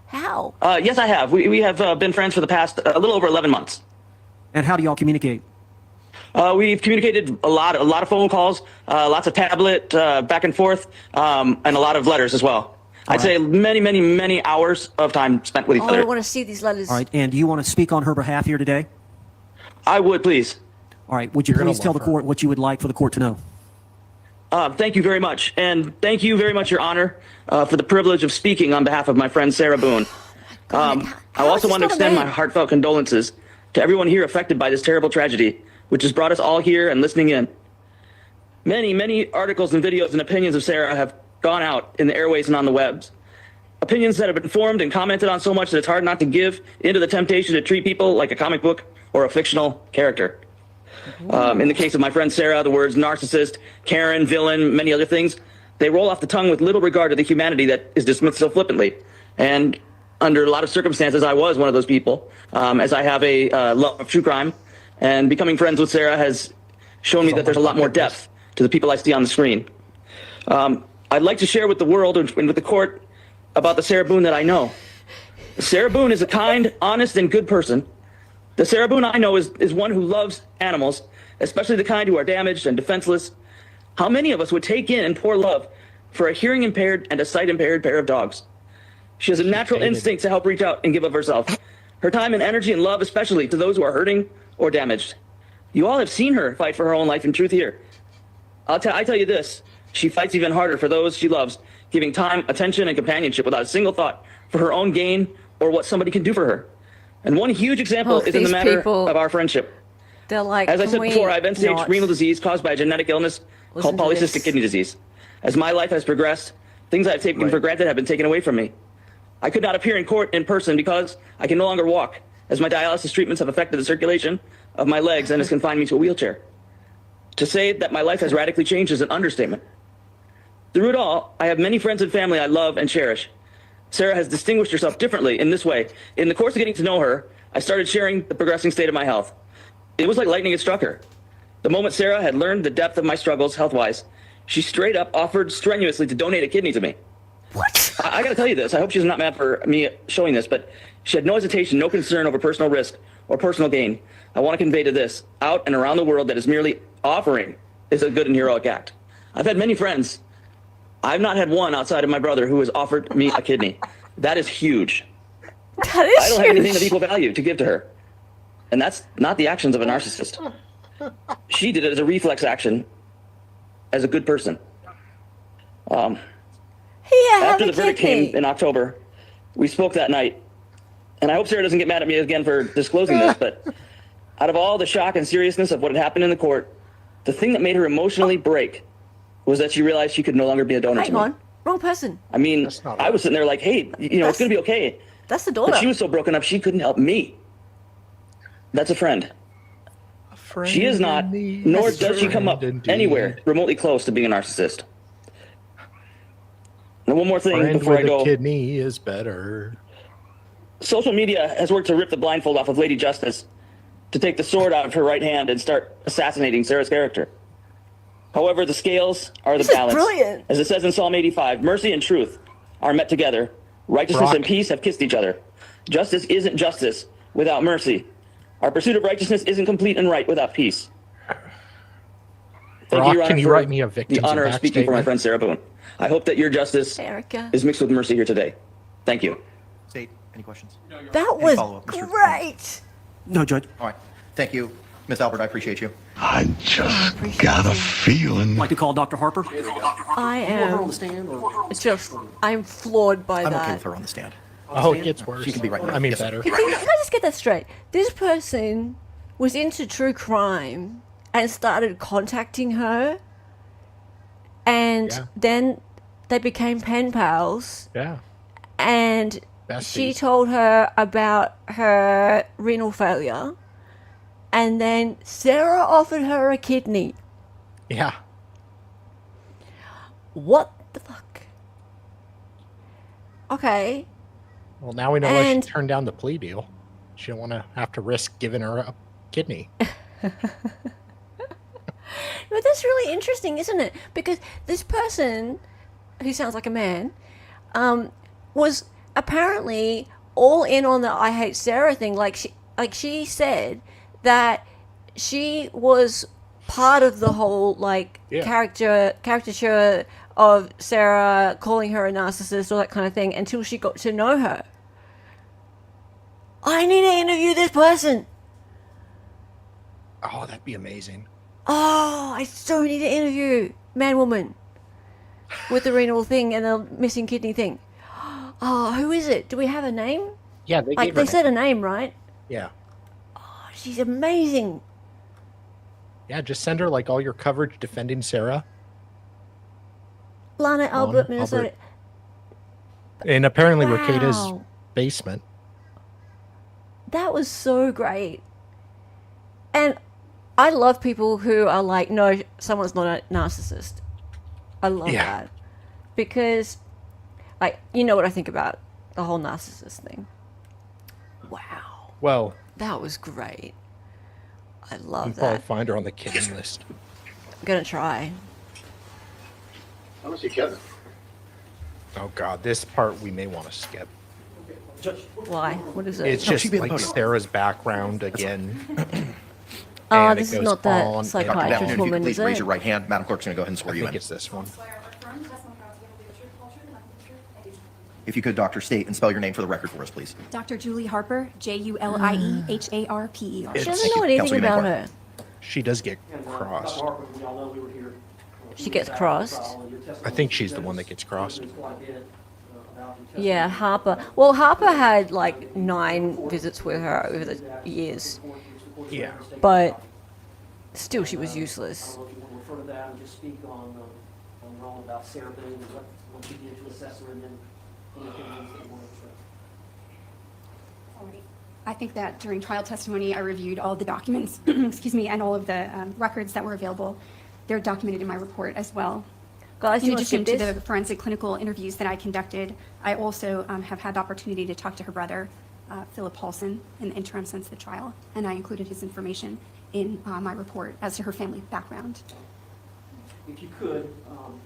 How? Yes, I have. We have been friends for the past a little over 11 months. And how do y'all communicate? We've communicated a lot of phone calls, lots of tablet back and forth, and a lot of letters as well. I'd say many, many, many hours of time spent with each Oh, other. I want to see these letters. All right, and do you want to speak on her behalf here today? I would, please. All right, would you please tell the court what you would like for the court to know? Thank you very much. And thank you very much, Your Honor, for the privilege of speaking on behalf of my friend Sarah Boone. I also want to extend my heartfelt condolences to everyone here affected by this terrible tragedy, which has brought us all here and listening in. Many, many articles and videos and opinions of Sarah have gone out in the airways and on the webs. Opinions that have been formed and commented on so much that it's hard not to give into the temptation to treat people like a comic book or a fictional character. In the case of my friend Sarah, the words narcissist, Karen, villain, many other things, they roll off the tongue with little regard to the humanity that is dismissed so flippantly. And under a lot of circumstances, I was one of those people, as I have a love of true crime. And becoming friends with Sarah has shown me that there's a lot more depth to the people I see on the screen. I'd like to share with the world and with the court about the Sarah Boone that I know. Sarah Boone is a kind, honest, and good person. The Sarah Boone I know is one who loves animals, especially the kind who are damaged and defenseless. How many of us would take in and pour love for a hearing impaired and a sight impaired pair of dogs? She has a natural instinct to help reach out and give of herself. Her time and energy and love, especially to those who are hurting or damaged. You all have seen her fight for her own life and truth here. I tell you this, she fights even harder for those she loves, giving time, attention, and companionship without a single thought for her own gain or what somebody can do for her. And one huge example is in the matter of our friendship. They're like, as I said before, I have end-stage not renal disease caused by a genetic illness called to polycystic this? kidney disease. As my life has progressed, things I've taken for granted have been taken away from me. I could not appear in court in person because I can no longer walk, as my dialysis treatments have affected the circulation of my legs and has confined me to a wheelchair. To say that my life has radically changed is an understatement. Through it all, I have many friends and family I love and cherish. Sarah has distinguished herself differently in this way. In the course of getting to know her, I started sharing the progressing state of my health. It was like lightning had struck her. The moment Sarah had learned the depth of my struggles health-wise, she straight up offered strenuously to donate a kidney to me. What? I gotta tell you this, I hope she's not mad for me showing this, but she had no hesitation, no concern over personal risk or personal gain. I want to convey to this, out and around the world, that is merely offering is a good and heroic act. I've had many friends. I've not had one outside of my brother who has offered me a kidney. That is huge. That is I don't huge. have anything of equal value to give to her. And that's not the actions of a narcissist. She did it as a reflex action, as a good person. After the verdict came in October, we spoke that night. And I hope Sarah doesn't get mad at me again for disclosing this, but out of all the shock and seriousness of what had happened in the court, the thing that made her emotionally break was that she realized she could no longer be a donor to Hang me. on, wrong person. I mean, I was sitting there like, hey, you know, it's going to be okay. That's the daughter. But she was so broken up, she couldn't help me. That's a friend. She is not, nor does she come up anywhere remotely close to being a narcissist. And one more thing Friend before I with go. a kidney is better. Social media has worked to rip the blindfold off of Lady Justice to take the sword out of her right hand and start assassinating Sarah's character. However, the scales are the balance. Brilliant. As it says in Psalm 85, mercy and truth are met together. Righteousness Brock. and peace have kissed each other. Justice isn't justice without mercy. Our pursuit of righteousness isn't complete and right without peace. Thank Brock, you, Your Honor, can you for write me a victim's the honor of impact speaking for my statement? friend Sarah Boone. I hope that your justice Erica. is mixed with mercy here today. Thank you. State, any questions? That Any was follow-up, Mr. great. No, Judge. All right. Thank you. Ms. Albert, I appreciate you. I just got a feeling. Like to call Dr. Harper? I You want her on am the stand, or? it's just I'm floored by I'm that. okay with her on the stand. Oh, it gets worse. She can be right there. I mean, Yes, sir. better. Can I just get that straight? This person was into true crime and started contacting her, and Yeah. then they became pen pals, Yeah. and Besties. she told her about her renal failure, and then Sarah offered her a kidney. Yeah. What the fuck? Okay. Well, now we know why she And- turned down the plea deal. She don't want to have to risk giving her a kidney. But that's really interesting, isn't it? Because this person, who sounds like a man, was apparently all in on the "I hate Sarah" thing. Like she said that she was part of the whole caricature of Sarah, calling her a narcissist, all that kind of thing, until she got to know her. I need to interview this person. Oh, that'd be amazing. Oh, I so need to interview man, woman with the renal thing and the missing kidney thing. Oh, who is it? Do we have a name? Yeah, they Like gave her they said a name, right? Yeah. Oh, she's amazing. Yeah, just send her like all your coverage defending Sarah. Lana Albert, Minnesota. Albert. And apparently Riqueda's Wow. basement. That was so great. And I love people who are like, no, someone's not a narcissist. I love that. Because, like, you know what I think about the whole narcissist thing. Wow. Well, That was great. I you love can probably that. find her on the killing list. I'm going to try. I don't see Kevin. Oh God, this part we may want to skip. Why? What is it? It's just like Sarah's background again. Oh, And it this is goes not that on and Dr. psychiatrist Ballon, if you woman, could please is it? raise your right hand. Madam Clerk's going to go ahead and swear I you think in. it's this one. If you could, Doctor, state and spell your name for the record for us, please. Dr. Julie Harper, JULIEHARPER. She doesn't know anything Counsel, you may about inquire. her. She does get And, crossed. Dr. Harper, we all know we were here. She gets crossed? I think she's the one that gets crossed. Yeah, Harper. Well, Harper had like 9 visits with her over the years. Yeah. But still, she was useless. I don't know if you want to refer to that and just speak on Ron about Sarah Boone and what you did to assess her, and then any opinions that you want to express. I think that during trial testimony, I reviewed all of the documents, excuse me, and all of the records that were available. They're documented in my report as well. Guys, In you want to addition skip to this? the forensic clinical interviews that I conducted, I also have had the opportunity to talk to her brother, Philip Paulson, in the interim since the trial, and I included his information in my report as to her family background. If you could,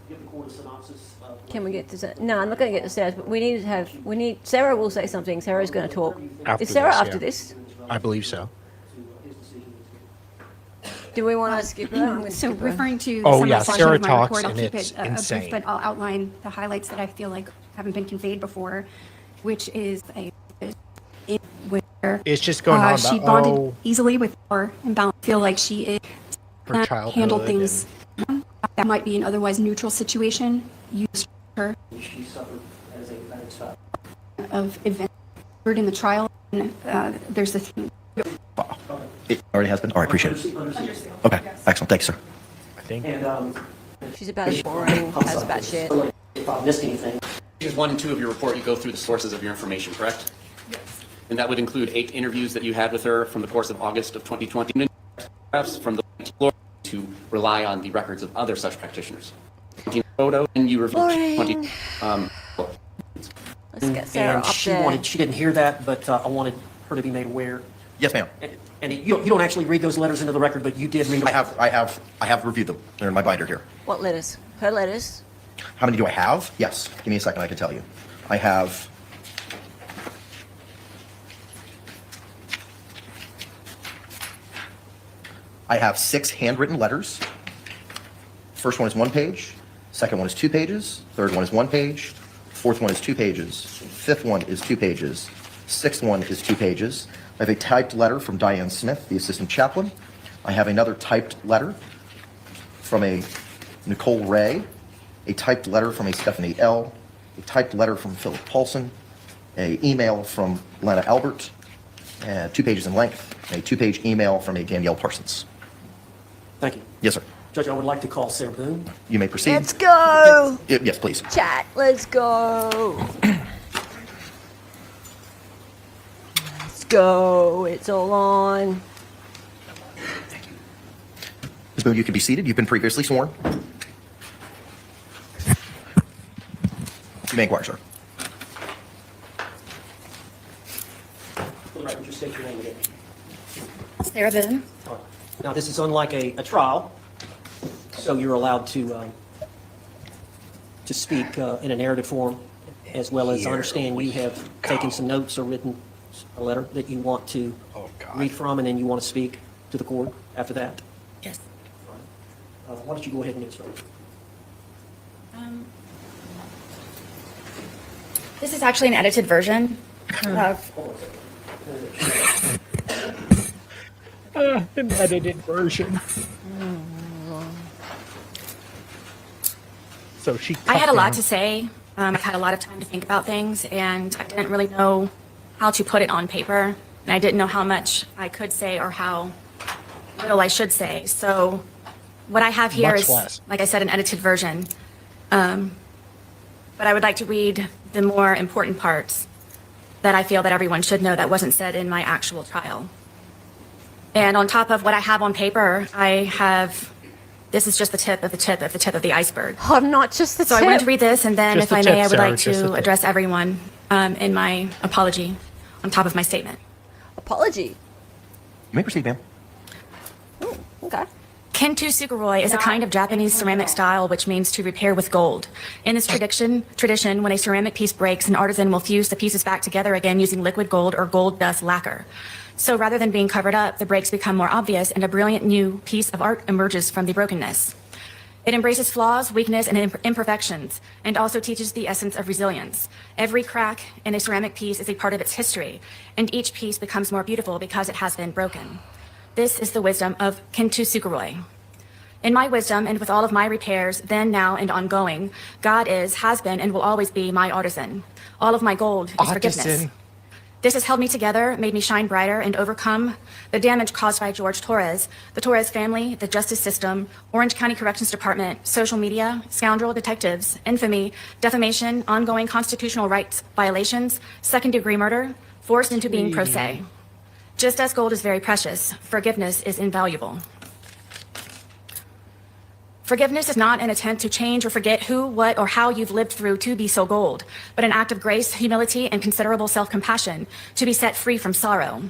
give the court a synopsis of. Can we get to that? No, I'm not going to get to Sarah, but we need, Sarah will say something. Sarah's going to talk. Is Sarah after yeah. this? I believe so. Do we want to skip her? I'm gonna So skip her. referring to Oh, some yeah, of the sections Sarah of my talks report, I'll and keep it's it brief, insane. but I'll outline the highlights that I feel like haven't been conveyed before, which is where It's just going on she about, bonded easily with her and feel like she is her childhood handled things that might be an otherwise neutral situation. Used her She suffered as a child. of events occurred in the trial. And, there's the It already has been? All right, appreciate it. Okay, excellent. Thanks, sir. I think. And, She's about as boring as bad shit. if I missed anything. Pages 1 and 2 of your report, you go through the sources of your information, correct? Yes. And that would include 8 interviews that you had with her from the course of August of 2020, and photographs from the floor to rely on the records of other such practitioners. Photo, and you reviewed Boring. 20. Let's get Sarah And up she there. she didn't hear that, but I wanted her to be made aware Yes, ma'am. And you don't actually read those letters into the record, but you did read them. I have reviewed them. They're in my binder here. What letters? Her letters? How many do I have? Yes. Give me a second, I can tell you. I have... I have 6 handwritten letters. First one is 1 page. Second one is 2 pages. Third one is 1 page. Fourth one is 2 pages. Fifth one is 2 pages. Sixth one is 2 pages. I have a typed letter from Diane Smith, the assistant chaplain. I have another typed letter from a Nicole Ray, a typed letter from a Stephanie L., a typed letter from Philip Paulson, an email from Lana Albert, 2 pages in length, a 2-page email from a Danielle Parsons. Thank you. Yes, sir. Judge, I would like to call Sarah Boone. You may proceed. Let's go! Yes, please. Chat, let's go. Let's go. It's all on. Ms. Boone, you can be seated. You've been previously sworn. You may inquire, sir. For the record, just state your name again. Sarah Boone. Now, this is unlike a trial, so you're allowed to speak in a narrative form, as well as I understand you have taken some notes or written a letter that you want to read from, and then you want to speak to the court after that. Yes. Why don't you go ahead and get started? This is actually an edited version of An edited version. So I had a lot to say. I've had a lot of time to think about things, and I didn't really know how to put it on paper, and I didn't know how much I could say or how little I should say. So what I have here is, like I said, an edited version. But I would like to read the more important parts that I feel that everyone should know that wasn't said in my actual trial. And on top of what I have on paper, I have, this is just the tip of the tip of the tip of the iceberg. Oh, not just the tip. So I wanted to read this, and then Just if I the may, tip, I would Sarah, like just the to tip. address everyone in my apology on top of my statement. Apology? You may proceed, ma'am. Okay. Kentu Sukuroi is a kind of Japanese ceramic style which means to repair with gold. In this tradition, when a ceramic piece breaks, an artisan will fuse the pieces back together again using liquid gold or gold dust lacquer. So rather than being covered up, the breaks become more obvious and a brilliant new piece of art emerges from the brokenness. It embraces flaws, weakness, and imperfections, and also teaches the essence of resilience. Every crack in a ceramic piece is a part of its history, and each piece becomes more beautiful because it has been broken. This is the wisdom of Kentu Sukuroi. In my wisdom, and with all of my repairs, then, now, and ongoing, God is, has been, and will always be my artisan. All of my gold is forgiveness. This has held me together, made me shine brighter, and overcome the damage caused by George Torres, the Torres family, the justice system, Orange County Corrections Department, social media, scoundrel detectives, infamy, defamation, ongoing constitutional rights violations, second-degree murder, forced into being pro se. Just as gold is very precious, forgiveness is invaluable. Forgiveness is not an attempt to change or forget who, what, or how you've lived through to be so gold, but an act of grace, humility, and considerable self-compassion to be set free from sorrow.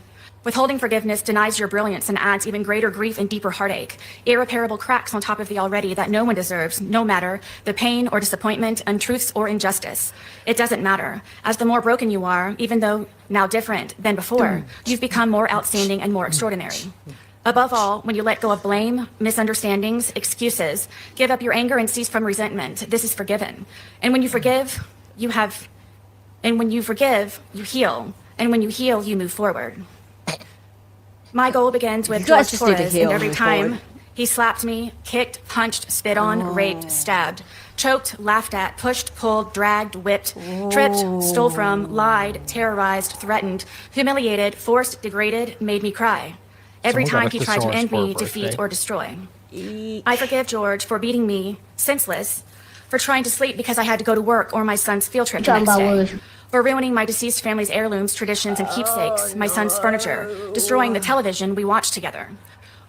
Withholding forgiveness denies your brilliance and adds even greater grief and deeper heartache, irreparable cracks on top of the already that no one deserves, no matter the pain or disappointment, untruths or injustice. It doesn't matter. As the more broken you are, even though now different than before, you've become more outstanding and more extraordinary. Above all, when you let go of blame, misunderstandings, excuses, give up your anger and cease from resentment, this is forgiven. And when you forgive, you have, and when you forgive, you heal. And when you heal, you move forward. My goal begins with George Torres, and every time he slapped me, kicked, punched, spit on, raped, stabbed, choked, laughed at, pushed, pulled, dragged, whipped, tripped, stole from, lied, terrorized, threatened, humiliated, forced, degraded, made me cry. Every time he tried to end me, defeat, or destroy. I forgive George for beating me senseless, for trying to sleep because I had to go to work or my son's field trip the next day, for ruining my deceased family's heirlooms, traditions, and keepsakes, my son's furniture, destroying the television we watched together,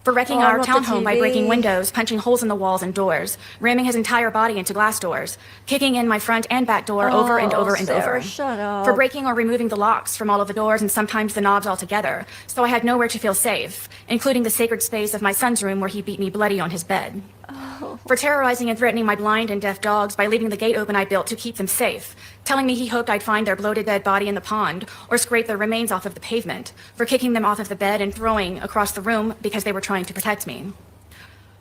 for wrecking Oh, our not the townhome by breaking TV. windows, punching holes in the walls and doors, ramming his entire body into glass doors, kicking in my front and back door over and over and Sarah, over, shut up. for breaking or removing the locks from all of the doors and sometimes the knobs altogether, so I had nowhere to feel safe, including the sacred space of my son's room where he beat me bloody on his bed. For terrorizing and threatening my blind and deaf dogs by leaving the gate open I built to keep them safe, telling me he hoped I'd find their bloated dead body in the pond or scrape their remains off of the pavement, for kicking them off of the bed and throwing across the room because they were trying to protect me.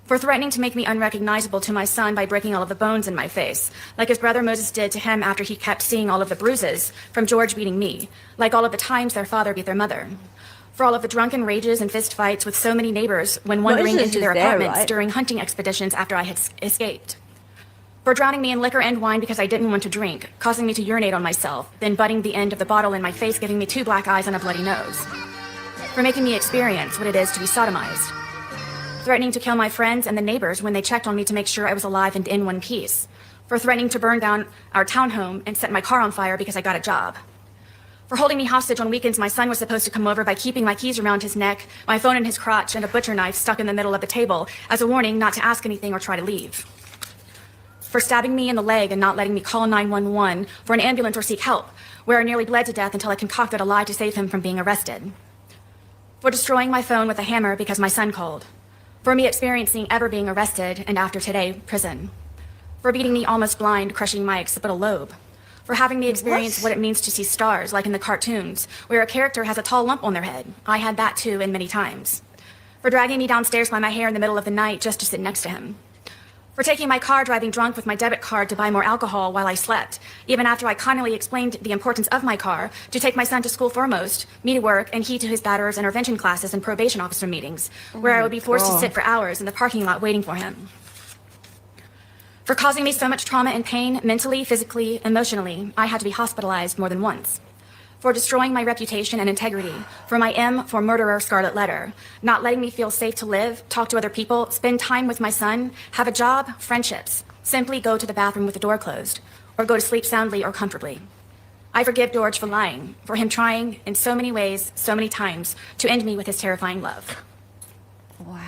For threatening to make me unrecognizable to my son by breaking all of the bones in my face, like his brother Moses did to him after he kept seeing all of the bruises from George beating me, like all of the times their father beat their mother. For all of the drunken rages and fist fights with so many neighbors when wandering Moses into is their there, apartments right? during hunting expeditions after I had escaped. For drowning me in liquor and wine because I didn't want to drink, causing me to urinate on myself, then butting the end of the bottle in my face, giving me 2 black eyes and a bloody nose. For making me experience what it is to be sodomized. Threatening to kill my friends and the neighbors when they checked on me to make sure I was alive and in one piece. For threatening to burn down our townhome and set my car on fire because I got a job. For holding me hostage on weekends my son was supposed to come over by keeping my keys around his neck, my phone in his crotch, and a butcher knife stuck in the middle of the table as a warning not to ask anything or try to leave. For stabbing me in the leg and not letting me call 911 for an ambulance or seek help, where I nearly bled to death until I concocted a lie to save him from being arrested. For destroying my phone with a hammer because my son called. For me experiencing ever being arrested and after today, prison. For beating me almost blind, crushing my occipital lobe. For having me experience what it means to see stars, like in the cartoons, where a character has a tall lump on their head. I had that too, and many times. For dragging me downstairs by my hair in the middle of the night just to sit next to him. For taking my car driving drunk with my debit card to buy more alcohol while I slept, even after I kindly explained the importance of my car, to take my son to school foremost, me to work, and he to his batterers intervention classes and probation officer meetings, where I would be forced to sit for hours in the parking lot waiting for him. For causing me so much trauma and pain, mentally, physically, emotionally, I had to be hospitalized more than once. For destroying my reputation and integrity, for my M for murderer scarlet letter, not letting me feel safe to live, talk to other people, spend time with my son, have a job, friendships, simply go to the bathroom with the door closed, or go to sleep soundly or comfortably. I forgive George for lying, for him trying in so many ways, so many times, to end me with his terrifying love. Wow.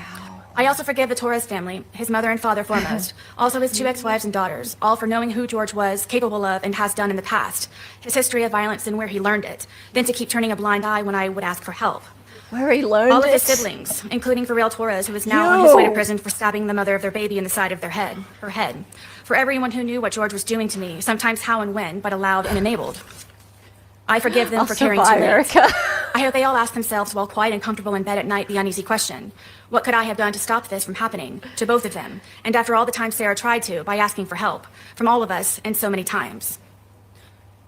I also forgive the Torres family, his mother and father foremost, also his 2 ex-wives and daughters, all for knowing who George was, capable of, and has done in the past, his history of violence and where he learned it, then to keep turning a blind eye when I would ask for help. Where he learned All of his it? siblings, including for real Torres, who is now on his way to prison for stabbing the mother of their baby in the side of her head. For everyone who knew what George was doing to me, sometimes how and when, but allowed and enabled. I forgive them for caring too late. I hope they all ask themselves while quiet and comfortable in bed at night the uneasy question, what could I have done to stop this from happening to both of them? And after all the times Sarah tried to, by asking for help, from all of us, and so many times.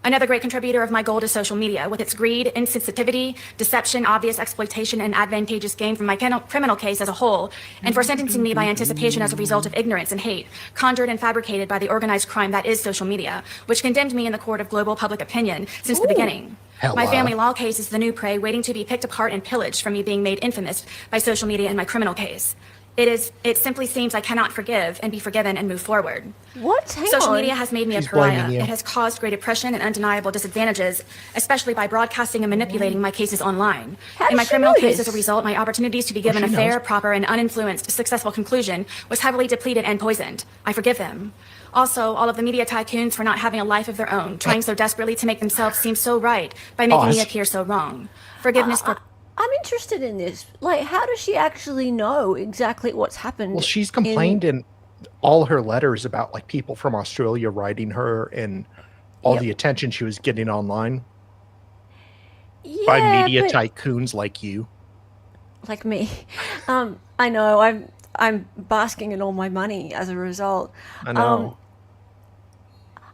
Another great contributor of my goal to social media, with its greed, insensitivity, deception, obvious exploitation, and advantageous gain from my criminal case as a whole, and for sentencing me by anticipation as a result of ignorance and hate, conjured and fabricated by the organized crime that is social media, which condemned me in the court of global public opinion since the beginning. My family law case is the new prey waiting to be picked apart and pillaged from me being made infamous by social media in my criminal case. It simply seems I cannot forgive and be forgiven and move forward. What? Hang Social on. media has made me a She's blaming pariah. you. It has caused great oppression and undeniable disadvantages, especially by broadcasting and manipulating my cases online. In my criminal case, as a result, my opportunities to be given a fair, proper, and uninfluenced, successful conclusion was heavily depleted and poisoned. I forgive them. Also, all of the media tycoons for not having a life of their own, trying so desperately to make themselves seem so right by making me appear so wrong. Forgiveness for... I'm interested in this. Like, how does she actually know exactly what's happened? Well, she's complained in all her letters about like people from Australia writing her and all the attention she was getting online by media tycoons like you. Like me. I know. I'm basking in all my money as a result. I know.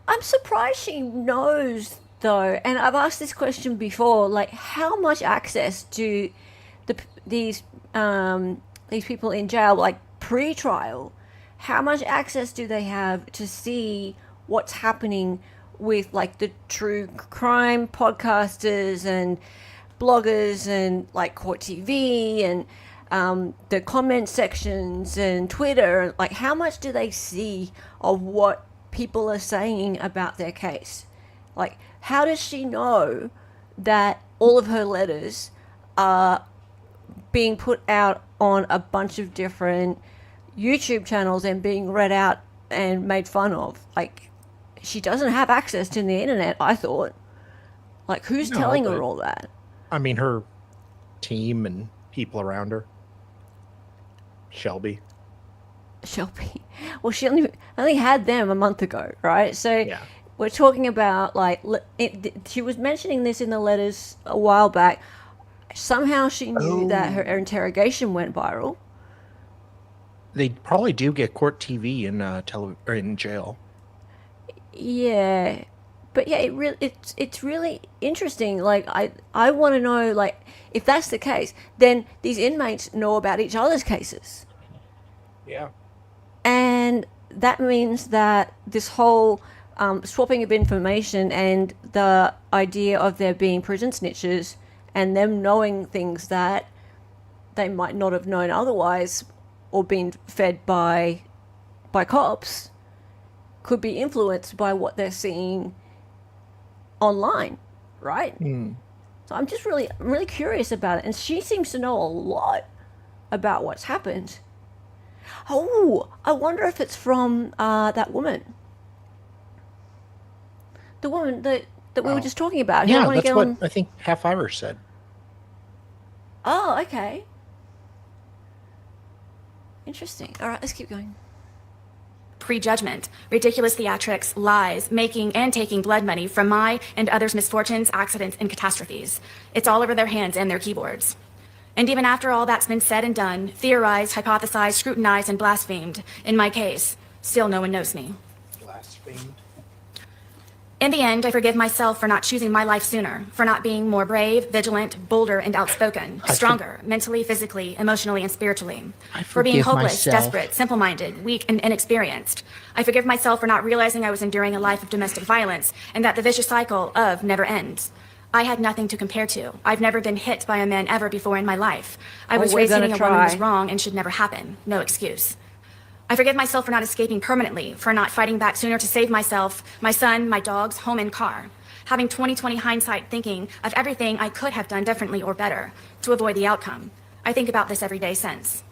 I'm surprised she knows, though, and I've asked this question before, like, how much access do these people in jail, like pre-trial, how much access do they have to see what's happening with, like, the true crime podcasters and bloggers and, like, Court TV and the comment sections and Twitter? Like, how much do they see of what people are saying about their case? Like, how does she know that all of her letters are being put out on a bunch of different YouTube channels and being read out and made fun of. Like, she doesn't have access to the internet, I thought. Like, who's telling her all that? I mean, her team and people around her. Shelby. Well, she only had them a month ago, right? So we're talking about, like, she was mentioning this in the letters a while back. Somehow she knew that her interrogation went viral. They probably do get court TV in jail. Yeah, but yeah, it's really interesting. Like, I want to know, like, if that's the case, then these inmates know about each other's cases. Yeah. And that means that this whole swapping of information and the idea of there being prison snitches and them knowing things that they might not have known otherwise or been fed by cops could be influenced by what they're seeing online, right? So I'm really curious about it. And she seems to know a lot about what's happened. Oh, I wonder if it's from that woman. The woman that we were just talking about. Yeah, that's what I think Half Irish said. Oh, okay. Interesting. All right, let's keep going. Prejudgment, ridiculous theatrics, lies, making and taking blood money from my and others' misfortunes, accidents, and catastrophes. It's all over their hands and their keyboards. And even after all that's been said and done, theorized, hypothesized, scrutinized, and blasphemed, in my case, still no one knows me. Blasphemed? In the end, I forgive myself for not choosing my life sooner, for not being more brave, vigilant, bolder, and outspoken, stronger, mentally, physically, emotionally, and spiritually. For being hopeless, desperate, simple-minded, weak, and inexperienced. I forgive myself for not realizing I was enduring a life of domestic violence and that the vicious cycle of never ends. I had nothing to compare to. I've never been hit by a man ever before in my life. I was raised hitting a woman who was wrong and should never happen. No excuse. I forgive myself for not escaping permanently, for not fighting back sooner to save myself, my son, my dogs, home, and car. Having 20/20 hindsight thinking of everything I could have done differently or better to avoid the outcome. I think about this every day since.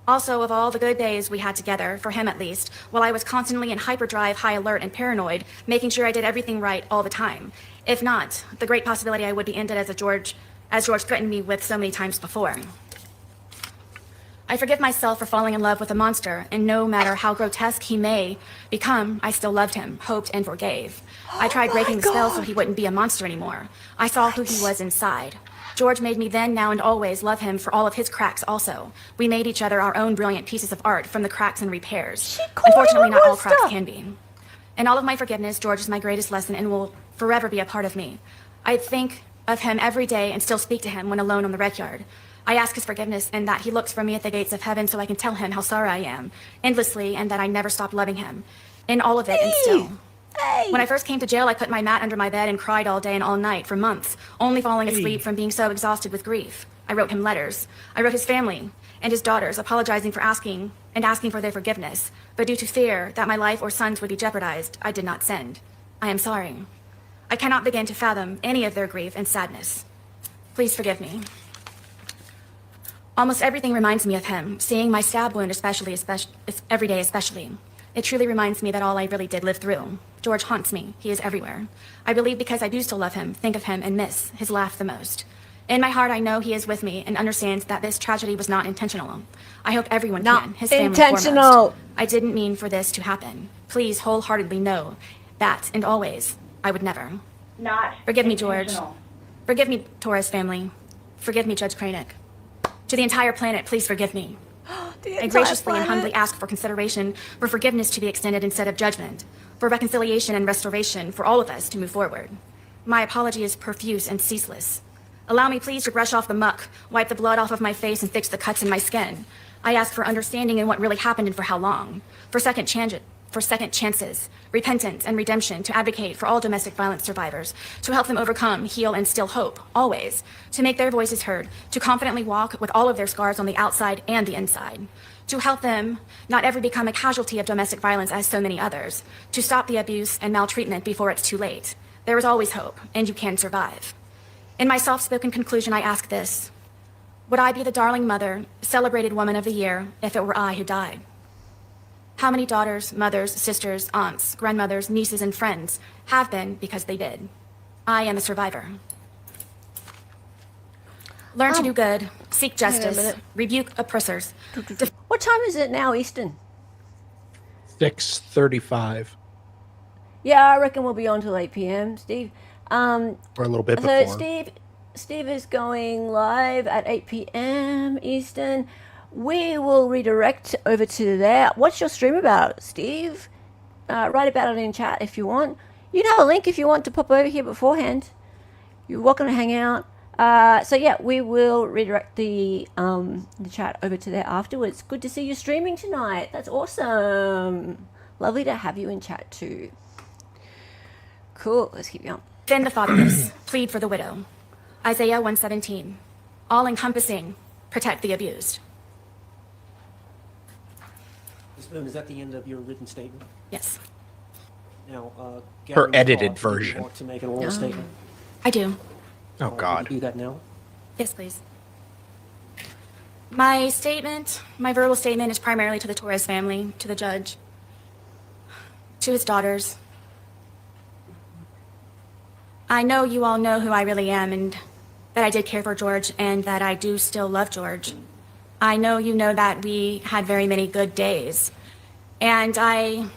Also, of all the good days we had together, for him at least, while I was constantly in hyperdrive, high alert, and paranoid, making sure I did everything right all the time. If not, the great possibility I would be ended as George threatened me with so many times before. I forgive myself for falling in love with a monster, and no matter how grotesque he may become, I still loved him, hoped, and forgave. I tried breaking the spell so he wouldn't be a monster anymore. I saw who he was inside. George made me then, now, and always love him for all of his cracks also. We made each other our own brilliant pieces of art from the cracks and repairs. Unfortunately, not all cracks can be. In all of my forgiveness, George is my greatest lesson and will forever be a part of me. I think of him every day and still speak to him when alone on the rec yard. I ask his forgiveness and that he looks for me at the gates of heaven so I can tell him how sorry I am, endlessly, and that I never stopped loving him. In all of it and still. When I first came to jail, I put my mat under my bed and cried all day and all night for months, only falling asleep from being so exhausted with grief. I wrote him letters. I wrote his family and his daughters, apologizing for asking for their forgiveness, but due to fear that my life or sons would be jeopardized, I did not send. I am sorry. I cannot begin to fathom any of their grief and sadness. Please forgive me. Almost everything reminds me of him, seeing my stab wound especially every day especially. It truly reminds me that all I really did live through. George haunts me. He is everywhere. I believe because I do still love him, think of him, and miss his laugh the most. In my heart, I know he is with me and understands that this tragedy was not intentional. I hope everyone can, his family foremost. I didn't mean for this to happen. Please wholeheartedly know that, and always, I would never. Forgive me, George. Forgive me, Torres family. Forgive me, Judge Kraynick. To the entire planet, please forgive me. I graciously and humbly ask for consideration, for forgiveness to be extended instead of judgment, for reconciliation and restoration for all of us to move forward. My apology is profuse and ceaseless. Allow me please to brush off the muck, wipe the blood off of my face, and fix the cuts in my skin. I ask for understanding in what really happened and for how long, for second chances, repentance, and redemption, to advocate for all domestic violence survivors, to help them overcome, heal, and still hope, always, to make their voices heard, to confidently walk with all of their scars on the outside and the inside, to help them not ever become a casualty of domestic violence as so many others, to stop the abuse and maltreatment before it's too late. There is always hope, and you can survive. In my soft-spoken conclusion, I ask this. Would I be the darling mother, celebrated woman of the year, if it were I who died? How many daughters, mothers, sisters, aunts, grandmothers, nieces, and friends have been because they did? I am a survivor. Learn to do good, seek justice, rebuke oppressors. What time is it now, Eastern? 6:35. Yeah, I reckon we'll be on till 8 p.m., Steve. Or a little bit so before. Steve is going live at 8 p.m. Eastern. We will redirect over to there. What's your stream about, Steve? Write about it in chat if you want. You have a link if you want to pop over here beforehand. You're welcome to hang out. So yeah, we will redirect the chat over to there afterwards. Good to see you streaming tonight. That's awesome. Lovely to have you in chat too. Cool. Let's keep going. Defend the fatherless, plead for the widow. Isaiah 1:17. All-encompassing, protect the abused. Ms. Boone, is that the end of your written statement? Yes. Now, Her edited do you version. want to make an oral statement? I do. Oh, God. Will you do that now? Yes, please. My statement, my verbal statement, is primarily to the Torres family, to the judge, to his daughters. I know you all know who I really am, and that I did care for George, and that I do still love George. I know you know that we had very many good days, and I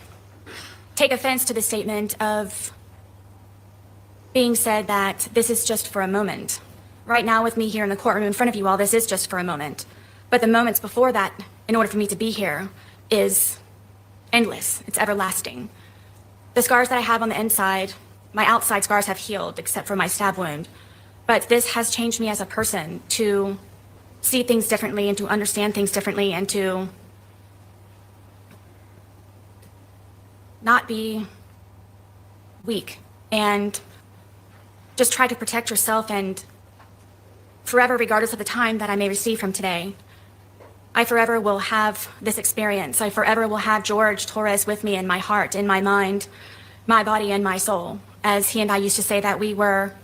take offense to the statement of being said that this is just for a moment. Right now with me here in the courtroom in front of you all, this is just for a moment. But the moments before that, in order for me to be here, is endless. It's everlasting. The scars that I have on the inside, my outside scars have healed, except for my stab wound. But this has changed me as a person to see things differently and to understand things differently and to not be weak and just try to protect yourself, and forever, regardless of the time that I may receive from today, I forever will have this experience. I forever will have George Torres with me in my heart, in my mind, my body, and my soul. As he and I used to say that we were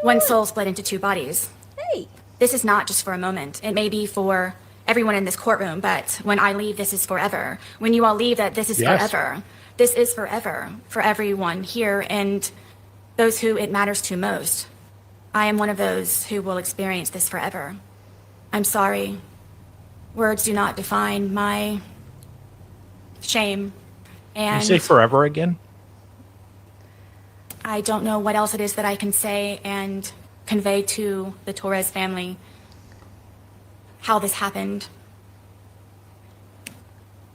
one soul split into two bodies. Hey. This is not just for a moment. It may be for everyone in this courtroom, but when I leave, this is forever. When you all leave, that this is forever. This is forever for everyone here and those who it matters to most. I am one of those who will experience this forever. I'm sorry. Words do not define my shame. And you say forever again? I don't know what else it is that I can say and convey to the Torres family how this happened.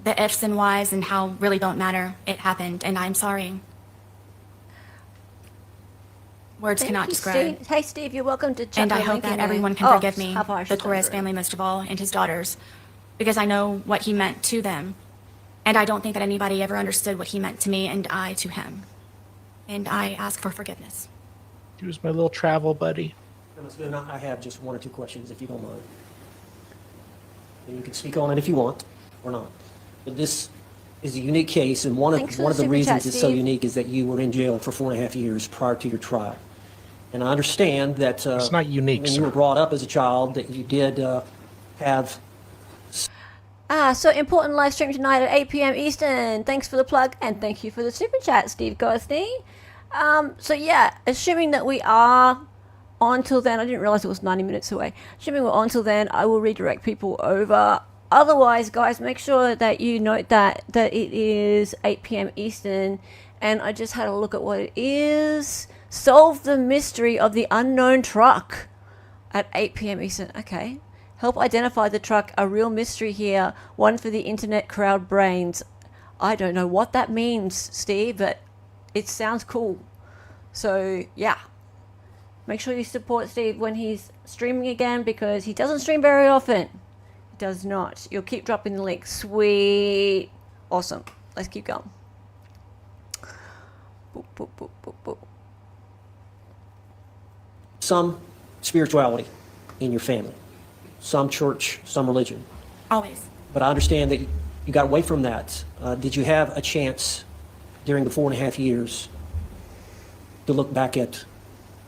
The ifs and whys and how really don't matter. It happened, and I'm sorry. Words cannot describe. Steve. Hey, Steve, you're welcome to chat. And I hope that everyone can forgive me, the Torres family most of all, and his daughters, because I know what he meant to them. And I don't think that anybody ever understood what he meant to me and I to him. And I ask for forgiveness. He was my little travel buddy. Ms. Boone, I have just one or two questions, if you don't mind. And you can speak on it if you want, or not. But this is a unique case, and one of the reasons it's so unique is that you were in jail for 4.5 years prior to your trial. And I understand that it's not unique, when you were brought up as a child, that you did have. So important live stream tonight at 8 p.m. Eastern. Thanks for the plug, and thank you for the super chat, Steve Gosney. So yeah, assuming that we are on till then, I didn't realize it was 90 minutes away. Assuming we're on till then, I will redirect people over. Otherwise, guys, make sure that you note that it is 8 p.m. Eastern, and I just had a look at what it is. Solve the mystery of the unknown truck at 8 p.m. Eastern. Okay. Help identify the truck. A real mystery here. One for the internet crowd brains. I don't know what that means, Steve, but it sounds cool. So, yeah. Make sure you support Steve when he's streaming again, because he doesn't stream very often. He does not. You'll keep dropping the link. Sweet. Awesome. Let's keep going. Boop, boop, boop, boop, boop. Some spirituality in your family, some church, some religion. Always. But I understand that you got away from that. Did you have a chance during the 4.5 years to look back at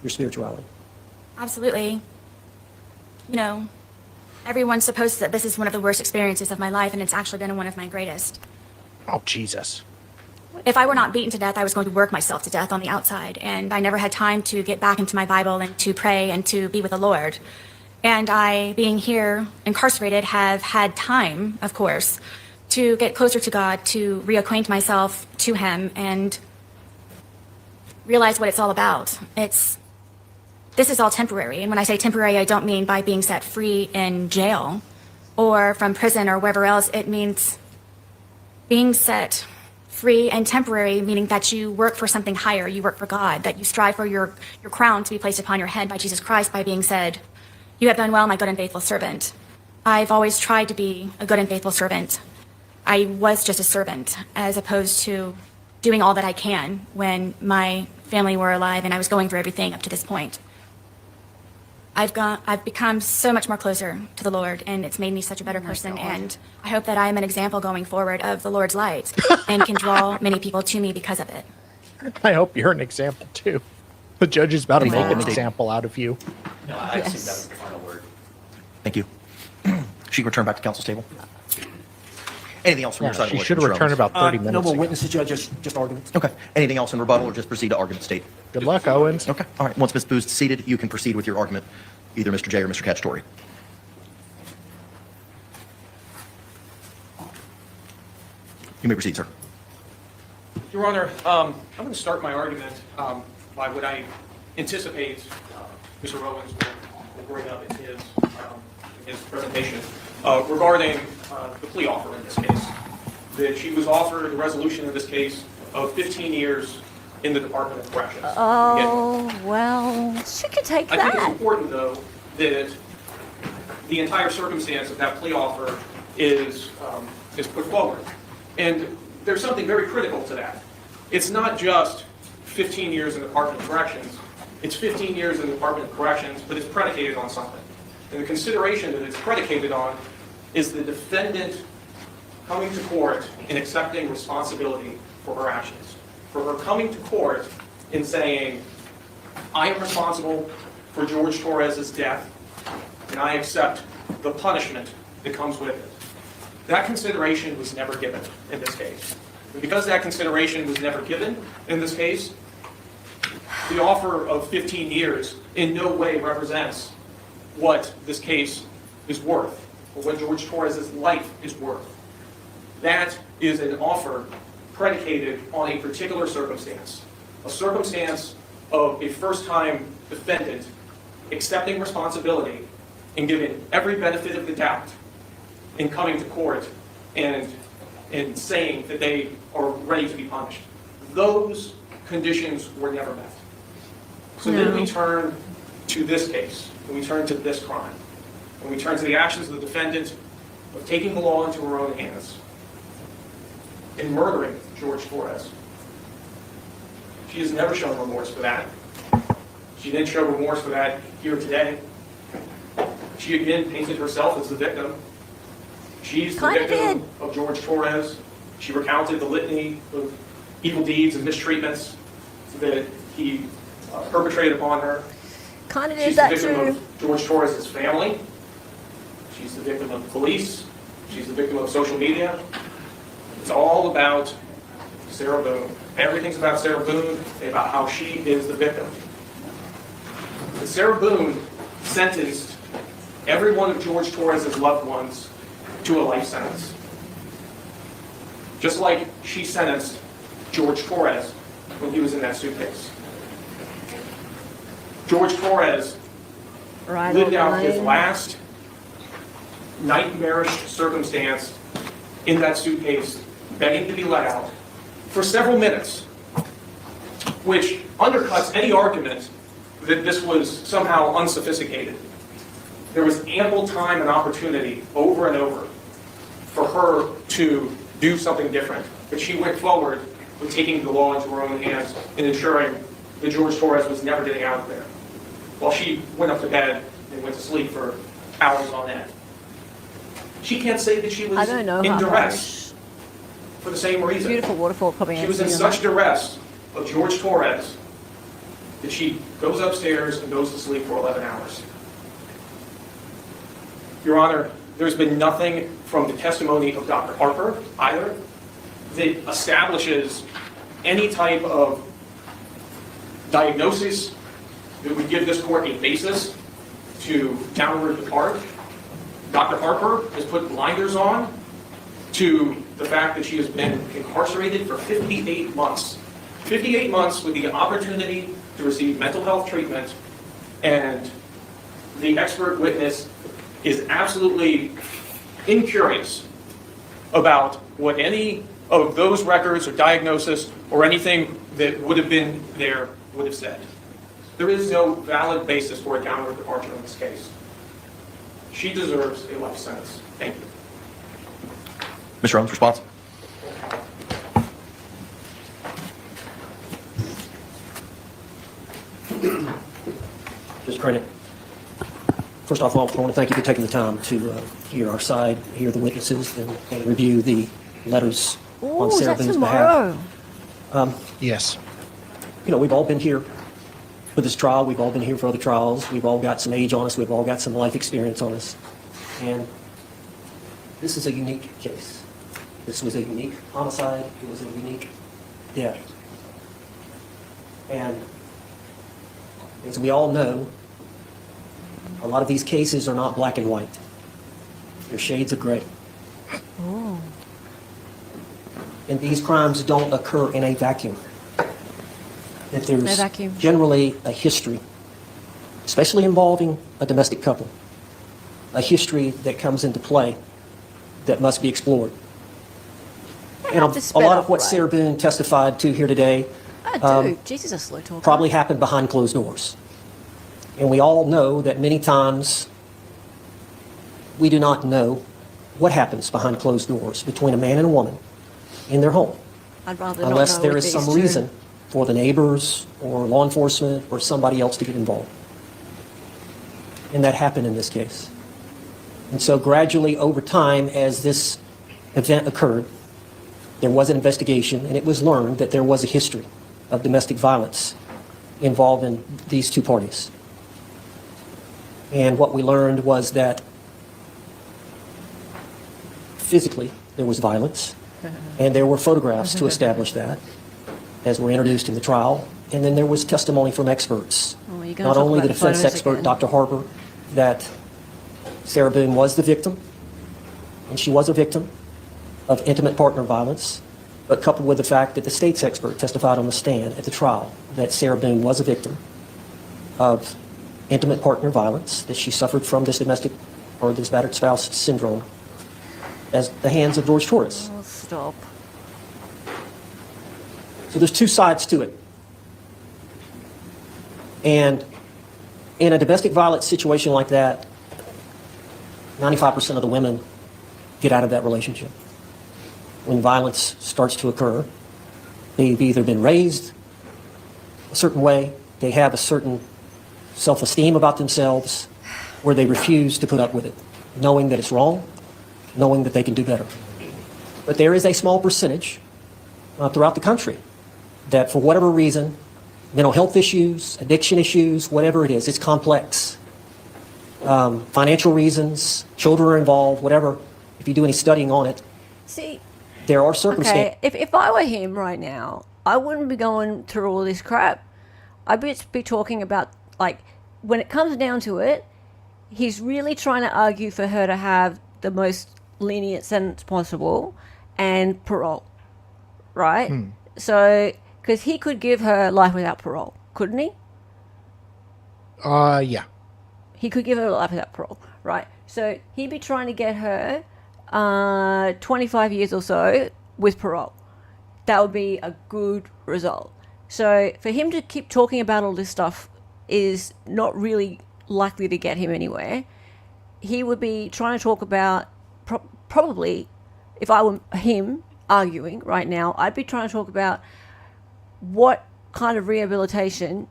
your spirituality? Absolutely. You know, Everyone supposes that this is one of the worst experiences of my life, and it's actually been one of my greatest. Oh, Jesus. If I were not beaten to death, I was going to work myself to death on the outside, and I never had time to get back into my Bible and to pray and to be with the Lord. And I, being here incarcerated, have had time, of course, to get closer to God, to reacquaint myself to Him, and realize what it's all about. This is all temporary, and when I say temporary, I don't mean by being set free in jail or from prison or wherever else. It means being set free and temporary, meaning that you work for something higher, you work for God, that you strive for your crown to be placed upon your head by Jesus Christ by being said, "You have done well, my good and faithful servant." I've always tried to be a good and faithful servant. I was just a servant, as opposed to doing all that I can when my family were alive and I was going through everything up to this point. I've become so much more closer to the Lord, and it's made me such a better person, and I hope that I am an example going forward of the Lord's light and can draw many people to me because of it. I hope you're an example, too. The judge is about to make an example out of you. No, I assume that was the final word. Thank you. She can return back to council's table. Anything else from your side? She should have returned about 30 minutes No more ago. witnesses, Judge, just arguments. Okay. Anything else in rebuttal, or just proceed to argument state? Good luck, Owens. Okay. All right. Once Ms. Boo's seated, you can proceed with your argument, either Mr. J or Mr. Cacciatore. You may proceed, sir. Your Honor, I'm going to start my argument by what I anticipate Mr. Owens will bring up in his presentation regarding the plea offer in this case. That she was offered a resolution in this case of 15 years in the Department of Corrections. Oh, well, she could take I think it's that. important, though, that the entire circumstance of that plea offer is put forward. And there's something very critical to that. It's not just 15 years in the Department of Corrections. It's 15 years in the Department of Corrections, but it's predicated on something. And the consideration that it's predicated on is the defendant coming to court and accepting responsibility for her actions. For her coming to court and saying, "I am responsible for George Torres's death, and I accept the punishment that comes with it." That consideration was never given in this case. And because that consideration was never given in this case, the offer of 15 years in no way represents what this case is worth, or what George Torres's life is worth. That is an offer predicated on a particular circumstance, a circumstance of a first-time defendant accepting responsibility and giving every benefit of the doubt in coming to court and saying that they are ready to be punished. Those conditions were never met. So then we turn to this case, and we turn to this crime, and we turn to the actions of the defendant of taking the law into her own hands and murdering George Torres. She has never shown remorse for that. She didn't show remorse for that here today. She again painted herself as the victim. She's the victim of George Torres. She recounted the litany of evil deeds and mistreatments that he perpetrated upon her. She's the victim of George Torres' family. She's the victim of the police. She's the victim of social media. It's all about Sarah Boone. Everything's about Sarah Boone and about how she is the victim. But Sarah Boone sentenced every one of George Torres' loved ones to a life sentence. Just like she sentenced George Torres when he was in that suitcase. George Torres lived out his last nightmarish circumstance in that suitcase, begging to be let out for several minutes, which undercuts any argument that this was somehow unsophisticated. There was ample time and opportunity over and over for her to do something different, but she went forward with taking the law into her own hands and ensuring that George Torres was never getting out of there, while she went up to bed and went to sleep for hours on end. She can't say that she was in duress for the same reason. Beautiful waterfall coming She was in such duress of George Torres that she goes upstairs and goes to sleep for 11 hours. Your Honor, there's been nothing from the testimony of Dr. Harper either that establishes any type of diagnosis that would give this court a basis to downward depart. Dr. Harper has put blinders on to the fact that she has been incarcerated for 58 months. 58 months with the opportunity to receive mental health treatment, and the expert witness is absolutely incurious about what any of those records or diagnosis or anything that would have been there would have said. There is no valid basis for a downward departure in this case. She deserves a life sentence. Thank you. Mr. Owens, response? Mr. Kraynick, first off, I want to thank you for taking the time to hear our side, hear the witnesses, and review the letters on Sarah Boone's behalf. Yes. You know, we've all been here for this trial. We've all been here for other trials. We've all got some age on us. We've all got some life experience on us. And this is a unique case. This was a unique homicide. It was a unique death. And as we all know, a lot of these cases are not black and white. They're shades of gray. Oh. And these crimes don't occur in a vacuum. That there's No vacuum. generally a history, especially involving a domestic couple, a history that comes into play that must be explored. And a lot of what Sarah Boone testified to here today Jesus, a slow talker. probably happened behind closed doors. And we all know that many times we do not know what happens behind closed doors between a man and a woman in their home, I'd rather not unless know there with is some these two. reason for the neighbors or law enforcement or somebody else to get involved. And that happened in this case. And so gradually over time, as this event occurred, there was an investigation, and it was learned that there was a history of domestic violence involving these two parties. And what we learned was that physically there was violence, and there were photographs to establish that, as were introduced in the trial. And then there was testimony from experts, not only the defense expert, Dr. Harper, that Sarah Boone was the victim, and she was a victim of intimate partner violence, but coupled with the fact that the state's expert testified on the stand at the trial that Sarah Boone was a victim of intimate partner violence, that she suffered from this domestic or this battered spouse syndrome at the hands of George Torres. Oh, stop. So there's two sides to it. And in a domestic violence situation like that, 95% of the women get out of that relationship. When violence starts to occur, they've either been raised a certain way, they have a certain self-esteem about themselves, where they refuse to put up with it, knowing that it's wrong, knowing that they can do better. But there is a small percentage throughout the country that, for whatever reason, mental health issues, addiction issues, whatever it is, it's complex. Financial reasons, children are involved, whatever. If you do any studying on it, See, there are circumstances. okay, if I were him right now, I wouldn't be going through all this crap. I'd be talking about, like, when it comes down to it, he's really trying to argue for her to have the most lenient sentence possible and parole, right? So, because he could give her life without parole, couldn't he? Yeah. He could give her life without parole, right? So he'd be trying to get her 25 years or so with parole. That would be a good result. So for him to keep talking about all this stuff is not really likely to get him anywhere. He would be trying to talk about, probably, if I were him arguing right now, I'd be trying to talk about what kind of rehabilitation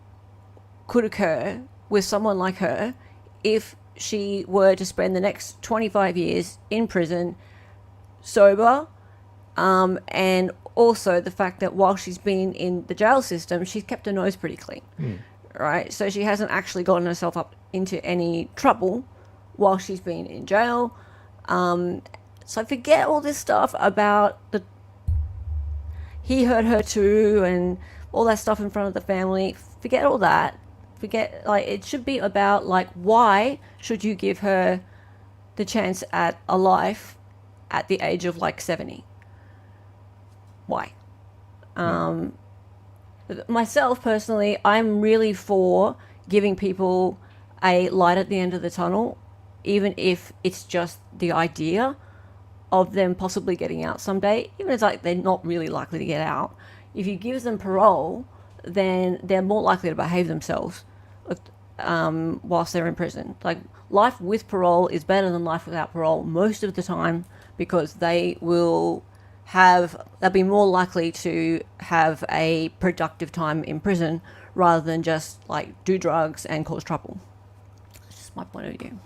could occur with someone like her if she were to spend the next 25 years in prison, sober, and also the fact that while she's been in the jail system, she's kept her nose pretty clean, right? So she hasn't actually gotten herself up into any trouble while she's been in jail. So forget all this stuff about he hurt her too and all that stuff in front of the family. Forget all that. Forget, like, it should be about, like, why should you give her the chance at a life at the age of, like, 70? Why? Myself, personally, I'm really for giving people a light at the end of the tunnel, even if it's just the idea of them possibly getting out someday, even if it's like they're not really likely to get out. If you give them parole, then they're more likely to behave themselves whilst they're in prison. Like, life with parole is better than life without parole most of the time, because they'll be more likely to have a productive time in prison rather than just like do drugs and cause trouble. That's just my point of view.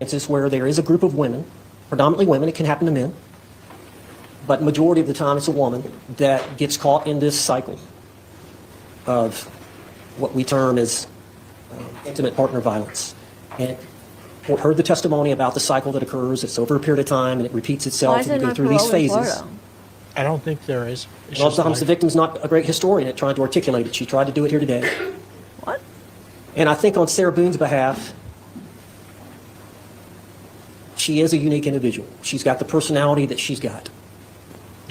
It's where there is a group of women, predominantly women, it can happen to men, but majority of the time it's a woman that gets caught in this cycle of what we term as intimate partner violence. And we heard the testimony about the cycle that occurs. It's over a period of time and it repeats itself, and you go through these phases. I don't think there is. A lot of times the victim's not a great historian at trying to articulate it. She tried to do it here today. What? And I think on Sarah Boone's behalf, she is a unique individual. She's got the personality that she's got.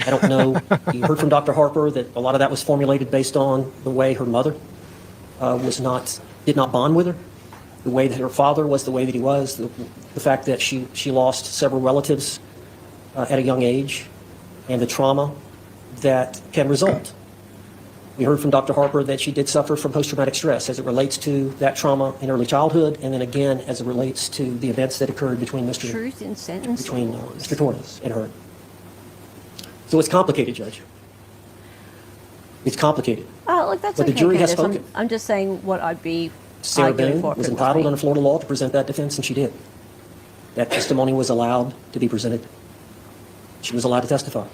I don't know. You heard from Dr. Harper that a lot of that was formulated based on the way her mother did not bond with her, the way that her father was the way that he was, the fact that she lost several relatives at a young age, and the trauma that can result. We heard from Dr. Harper that she did suffer from post-traumatic stress as it relates to that trauma in early childhood, and then again as it relates to the events that occurred between Mr. Torres and her. So it's complicated, Judge. It's complicated. Oh, look, that's but okay, the jury has Candace. spoken. I'm just saying what I'd be Sarah arguing Boone for if was it entitled me. under Florida law to present that defense, and she did. That testimony was allowed to be presented. She was allowed to testify.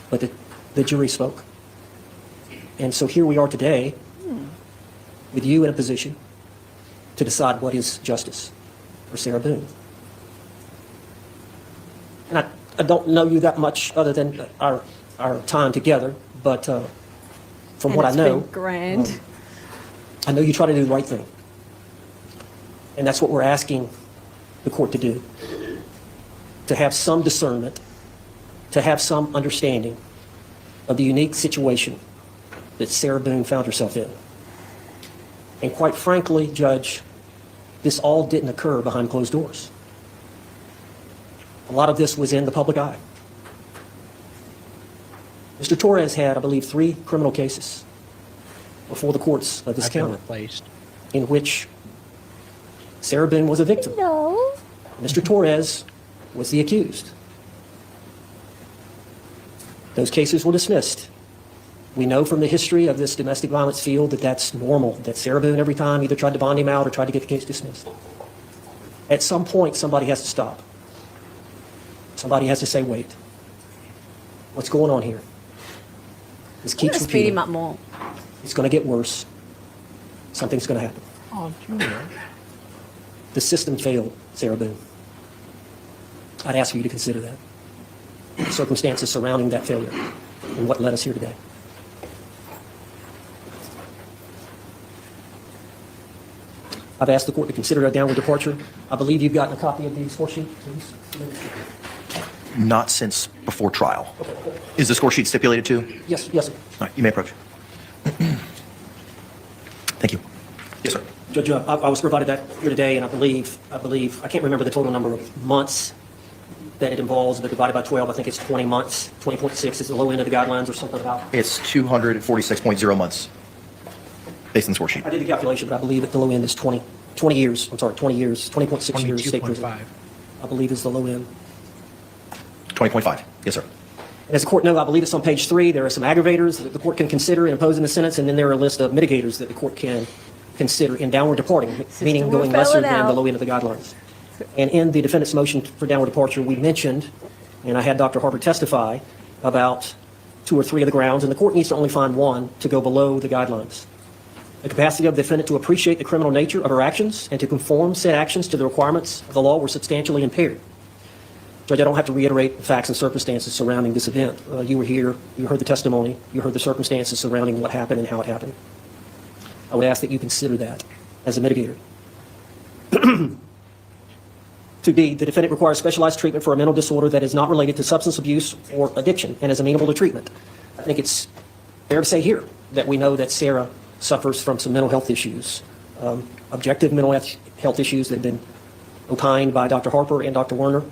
But the jury spoke. And so here we are today with you in a position to decide what is justice for Sarah Boone. And I don't know you that much other than our time together, but from what I know, been grand. I know you try to do the right thing. And that's what we're asking the court to do. To have some discernment, to have some understanding of the unique situation that Sarah Boone found herself in. And quite frankly, Judge, this all didn't occur behind closed doors. A lot of this was in the public eye. Mr. Torres had, I believe, 3 criminal cases before the courts of this county in which Sarah Boone was a victim. No. Mr. Torres was the accused. Those cases were dismissed. We know from the history of this domestic violence field that that's normal, that Sarah Boone every time either tried to bond him out or tried to get the case dismissed. At some point, somebody has to stop. Somebody has to say, wait, what's going on here? This keeps Speed repeating. him up more. It's going to get worse. Something's going to happen. Oh, Junior. The system failed, Sarah Boone. I'd ask you to consider that. The circumstances surrounding that failure and what led us here today. I've asked the court to consider a downward departure. I believe you've gotten a copy of the score sheet, please. Not since before trial. Is the score sheet stipulated to? Yes, yes, sir. All right, you may approach. Thank you. Yes, sir. Judge, I was provided that here today, and I believe, I can't remember the total number of months that it involves, but divided by 12, I think it's 20 months. 20.6 is the low end of the guidelines or something about. It's 246.0 months, based on the score sheet. I did the calculation, but I believe that the low end is 20 years. I'm sorry, 20 years, 20.6 years state prison. I believe is the low end. 20.5. Yes, sir. And as the court knows, I believe it's on page 3. There are some aggravators that the court can consider in imposing the sentence, and then there are a list of mitigators that the court can consider in downward departing, meaning going lesser than the low end of the guidelines. And in the defendant's motion for downward departure, we mentioned, and I had Dr. Harper testify about 2 or 3 of the grounds, and the court needs to only find one to go below the guidelines. The capacity of the defendant to appreciate the criminal nature of her actions and to conform said actions to the requirements of the law were substantially impaired. Judge, I don't have to reiterate the facts and circumstances surrounding this event. You were here, you heard the testimony, you heard the circumstances surrounding what happened and how it happened. I would ask that you consider that as a mitigator. 2B, the defendant requires specialized treatment for a mental disorder that is not related to substance abuse or addiction and is amenable to treatment. I think it's fair to say here that we know that Sarah suffers from some mental health issues, objective mental health issues that have been opined by Dr. Harper and Dr. Werner.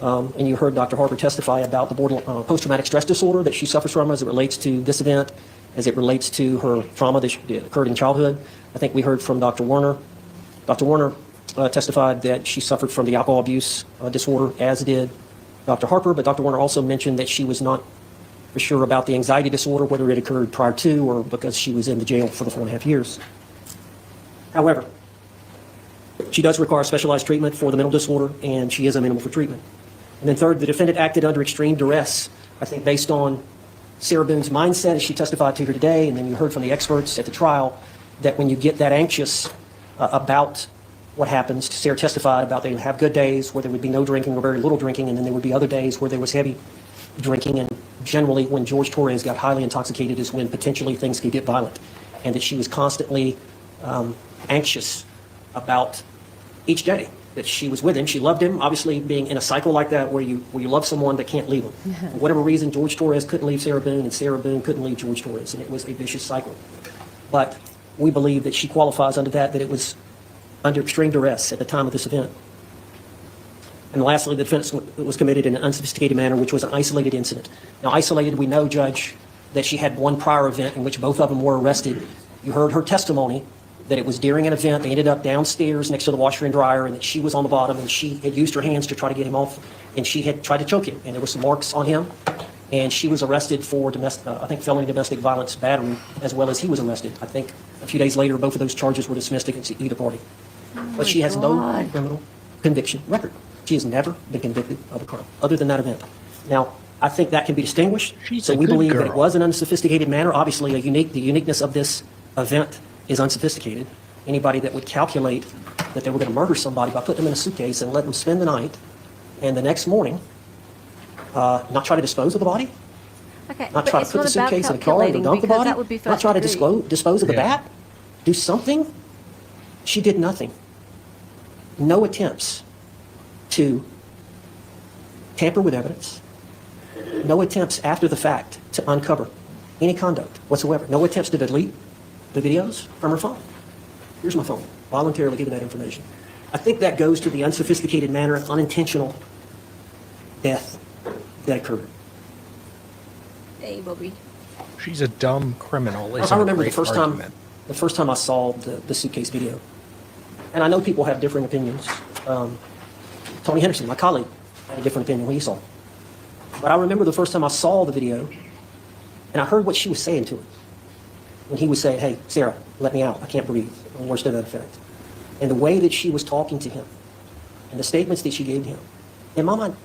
And you heard Dr. Harper testify about the post-traumatic stress disorder that she suffers from as it relates to this event, as it relates to her trauma that occurred in childhood. I think we heard from Dr. Werner. Dr. Werner testified that she suffered from the alcohol abuse disorder, as did Dr. Harper, but Dr. Werner also mentioned that she was not for sure about the anxiety disorder, whether it occurred prior to or because she was in the jail for the 4.5 years. However, she does require specialized treatment for the mental disorder, and she is amenable for treatment. And then third, the defendant acted under extreme duress, I think based on Sarah Boone's mindset as she testified to here today, and then you heard from the experts at the trial, that when you get that anxious about what happens, Sarah testified about they would have good days where there would be no drinking or very little drinking, and then there would be other days where there was heavy drinking, and generally when George Torres got highly intoxicated is when potentially things could get violent, and that she was constantly anxious about each day that she was with him. She loved him, obviously being in a cycle like that where you love someone that can't leave them. For whatever reason, George Torres couldn't leave Sarah Boone, and Sarah Boone couldn't leave George Torres, and it was a vicious cycle. But we believe that she qualifies under that it was under extreme duress at the time of this event. And lastly, the defense was committed in an unsophisticated manner, which was an isolated incident. Now, isolated, we know, Judge, that she had one prior event in which both of them were arrested. You heard her testimony that it was during an event. They ended up downstairs next to the washer and dryer, and that she was on the bottom, and she had used her hands to try to get him off, and she had tried to choke him, and there were some marks on him, and she was arrested for felony domestic violence battery, as well as he was arrested. I think a few days later, both of those charges were dismissed against either party. But she has no criminal conviction record. She has never been convicted of a crime other than that event. Now, I think that can be distinguished. So we believe that it was an unsophisticated manner. Obviously, the uniqueness of this event is unsophisticated. Anybody that would calculate that they were going to murder somebody by putting them in a suitcase and let them spend the night, and the next morning, not try to dispose of the body, not try to put the suitcase in a car and dump the body, not try to dispose of the bat, do something. She did nothing. No attempts to tamper with evidence. No attempts after the fact to uncover any conduct whatsoever. No attempts to delete the videos from her phone. Here's my phone. Voluntarily giving that information. I think that goes to the unsophisticated manner of unintentional death that occurred. Hey, Bobby. She's a dumb criminal. I remember the first time I saw the Suitcase video. And I know people have different opinions. Tony Henderson, my colleague, had a different opinion when he saw it. But I remember the first time I saw the video, and I heard what she was saying to him. When he was saying, "Hey, Sarah, let me out. I can't breathe," or worse to that effect. And the way that she was talking to him, and the statements that she gave him, in my mind,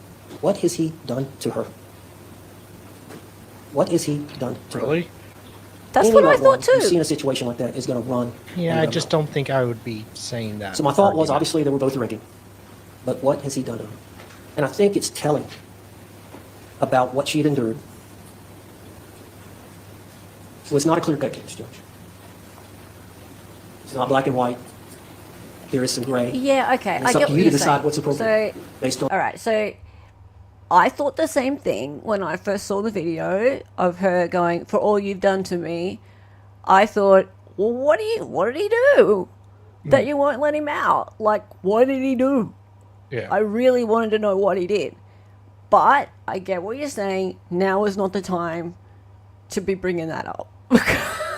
what has he done to her? What has he done to her? Really? That's what I thought too. Who's seen a situation like that is going to run. Yeah, I just don't think I would be saying that. So my thought was, obviously, they were both drinking. But what has he done to her? And I think it's telling about what she had endured. So it's not a clear-cut case, Judge. It's not black and white. There is some gray. Yeah, okay. And it's up to you to decide what's appropriate. So, all right, so I thought the same thing when I first saw the video of her going, "For all you've done to me." I thought, well, what did he do that you won't let him out? Like, what did he do? Yeah. I really wanted to know what he did. But I get what you're saying. Now is not the time to be bringing that up.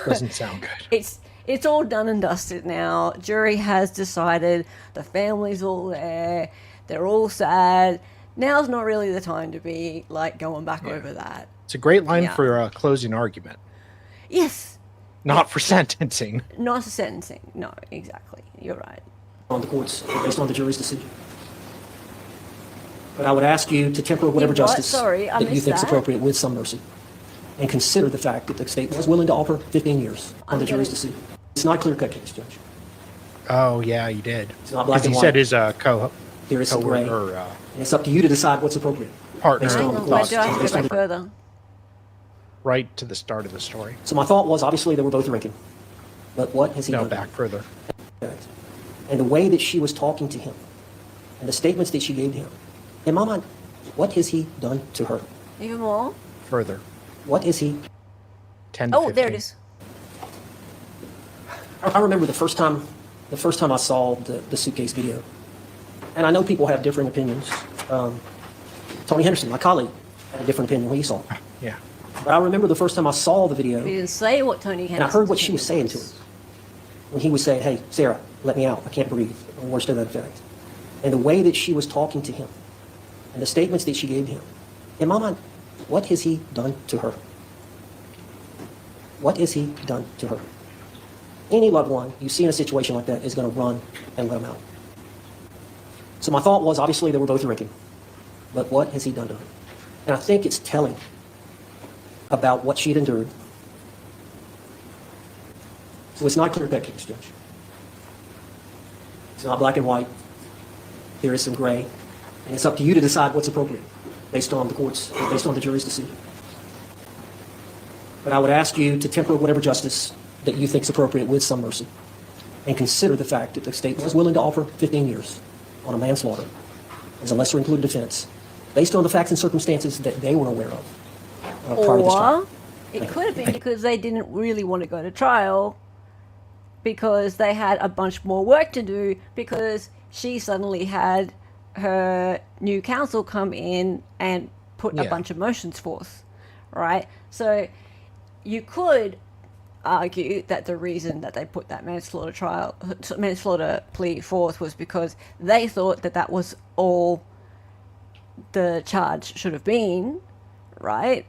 Doesn't sound good. It's all done and dusted now. Jury has decided. The family's all there. They're all sad. Now's not really the time to be like going back over that. It's a great line for a closing argument. Yes. Not for sentencing. Not for sentencing. No, exactly. You're right. On the courts, based on the jury's decision. But I would ask you to temper whatever justice that you think is appropriate with some mercy. And consider the fact that the state was willing to offer 15 years on the jury's decision. It's not a clear-cut case, Judge. Oh, yeah, you did. It's not black Because he and said white. his There is some gray. co-worker, And it's up to you to decide what's appropriate. partner Based on the Where courts. do I have to Based on go the- further? right to the start of the story. So my thought was, obviously, they were both drinking. But what has he No, done? back further. And the way that she was talking to him, and the statements that she gave to him, in my mind, what has he done to her? Even more? Further. What is he? 10 to Oh, there it 15. is. I remember the first time I saw the Suitcase video. And I know people have different opinions. Tony Henderson, my colleague, had a different opinion when he saw it. Yeah. But I remember the first time I saw the video, We didn't say what Tony and I heard what she was saying to him. When he was saying, hey, Sarah, let me out. I can't breathe. Or worse to that effect. And the way that she was talking to him, and the statements that she gave him, in my mind, what has he done to her? What has he done to her? Any loved one you see in a situation like that is going to run and let him out. So my thought was, obviously, they were both drinking. But what has he done to her? And I think it's telling about what she'd endured. So it's not clear-cut case, Judge. It's not black and white. There is some gray. And it's up to you to decide what's appropriate based on the courts, based on the jury's decision. But I would ask you to temper whatever justice that you think is appropriate with some mercy, and consider the fact that the state was willing to offer 15 years on a manslaughter as a lesser included offense, based on the facts and circumstances that they were aware of prior to this trial. Or it could have been because they didn't really want to go to trial because they had a bunch more work to do because she suddenly had her new counsel come in and put a bunch of motions forth, right? So you could argue that the reason that they put that manslaughter plea forth was because they thought that that was all the charge should have been, right?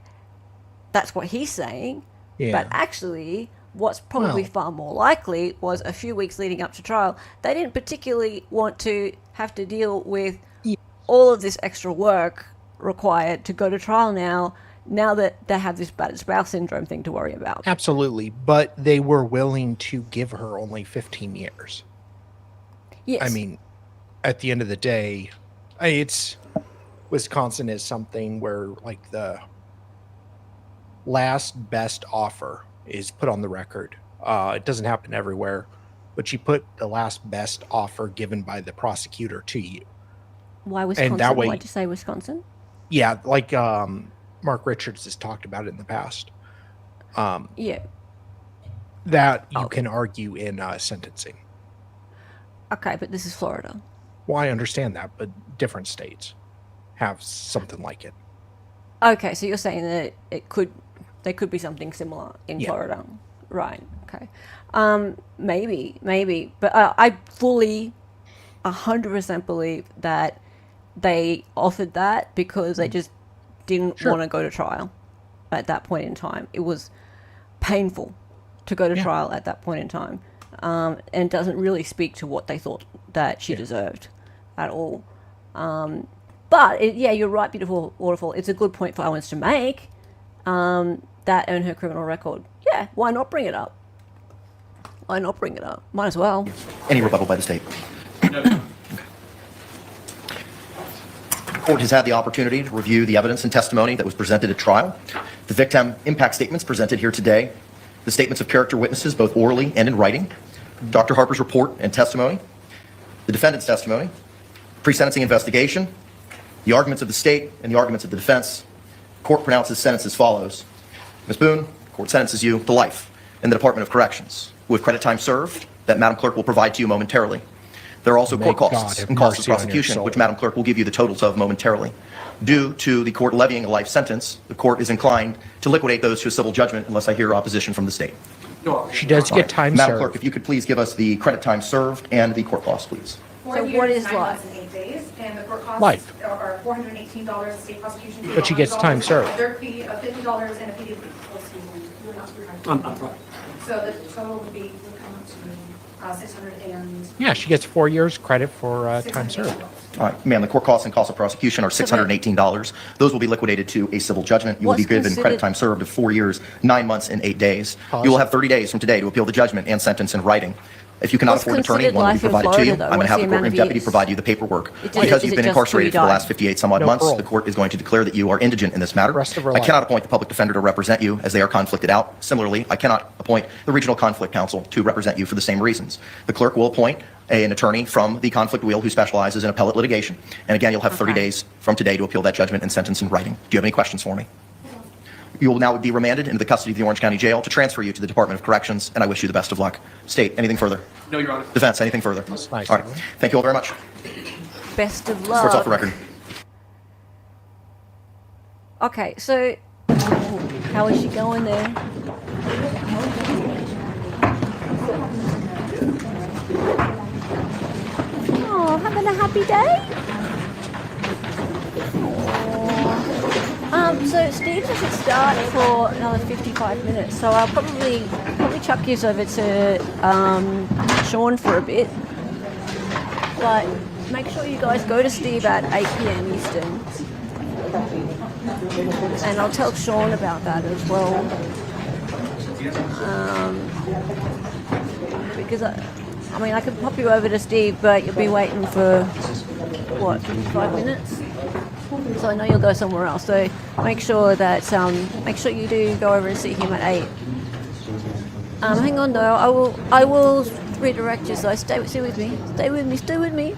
That's what he's saying. Yeah. But actually, what's probably far more likely was a few weeks leading up to trial, they didn't particularly want to have to deal with all of this extra work required to go to trial now that they have this battered spouse syndrome thing to worry about. Absolutely. But they were willing to give her only 15 years. Yes. I mean, at the end of the day, it's Wisconsin is something where like the last best offer is put on the record. It doesn't happen everywhere, but you put the last best offer given by the prosecutor to you. Why Wisconsin? And that way, Why'd you say Wisconsin? Yeah, like Mark Richards has talked about it in the past. Yeah. That you can argue in sentencing. Okay, but this is Florida. Well, I understand that, but different states have something like it. Okay, so you're saying that there could be something similar in Florida, right? Okay, maybe, but I fully, 100% believe that they offered that because they just didn't want to go to trial at that point in time. It was painful to go to trial at that point in time, and doesn't really speak to what they thought that she deserved at all. But you're right, beautiful waterfall. It's a good point for Owens to make. That earned her criminal record. Yeah, why not bring it up? Why not bring it up? Might as well. Any rebuttal by the state? The court has had the opportunity to review the evidence and testimony that was presented at trial, the victim impact statements presented here today, the statements of character witnesses, both orally and in writing, Dr. Harper's report and testimony, the defendant's testimony, pre-sentencing investigation, the arguments of the state and the arguments of the defense. Court pronounces sentence as follows. Ms. Boone, court sentences you to life in the Department of Corrections, with credit time served that Madam Clerk will provide to you momentarily. There are also court costs and costs of prosecution, which Madam Clerk will give you the totals of momentarily. Due to the court levying a life sentence, the court is inclined to liquidate those to a civil judgment unless I hear opposition from the state. She does get time Madam served. Clerk, if you could please give us the credit time served and the court costs, please. So what is 9 life? months and 8 days, and the court costs Life. are $418, state prosecution fee. But she gets time served. Their fee of $50 and a fee of I'm sorry. So the total would be, would come up to 600 and... Yeah, she gets 4 years credit for time served. All right, ma'am, the court costs and costs of prosecution are $618. Those will be liquidated to a civil judgment. You will be What's given considered- credit time served of 4 years, 9 months, and 8 days. You will have 30 days from today to appeal the judgment and sentence in writing. If you cannot What's afford an attorney, considered one will be life in provided to Florida, you. though? I'm going What's to have the the courtroom amount of deputy years? provide you the paperwork. Is Because it you've been just till you incarcerated for the die? last 58 some odd No months, parole. the court is going to declare that you are indigent in this matter. Rest of her I life. cannot appoint the public defender to represent you as they are conflicted out. Similarly, I cannot appoint the regional conflict counsel to represent you for the same reasons. The clerk will appoint an attorney from the conflict wheel who specializes in appellate litigation. And again, you'll have 30 days from today to appeal that judgment and sentence in writing. Do you have any questions for me? You will now be remanded into the custody of the Orange County Jail to transfer you to the Department of Corrections, and I wish you the best of luck. State, anything further? No, Your Honor. Defense, anything further? That's nice All right. of her. Thank you all very much. Best of Court's off luck. the record. Okay, so how is she going there? Oh, having a happy day? So Steve doesn't start for another 55 minutes, so I'll probably chuck you over to Sean for a bit. But make sure you guys go to Steve at 8 p.m. Eastern. And I'll tell Sean about that as well. Because I mean, I could pop you over to Steve, but you'll be waiting for, what, 5 minutes? So I know you'll go somewhere else. So make sure you do go over and see him at 8. Hang on though, I will redirect you, so stay with me. Stay with me.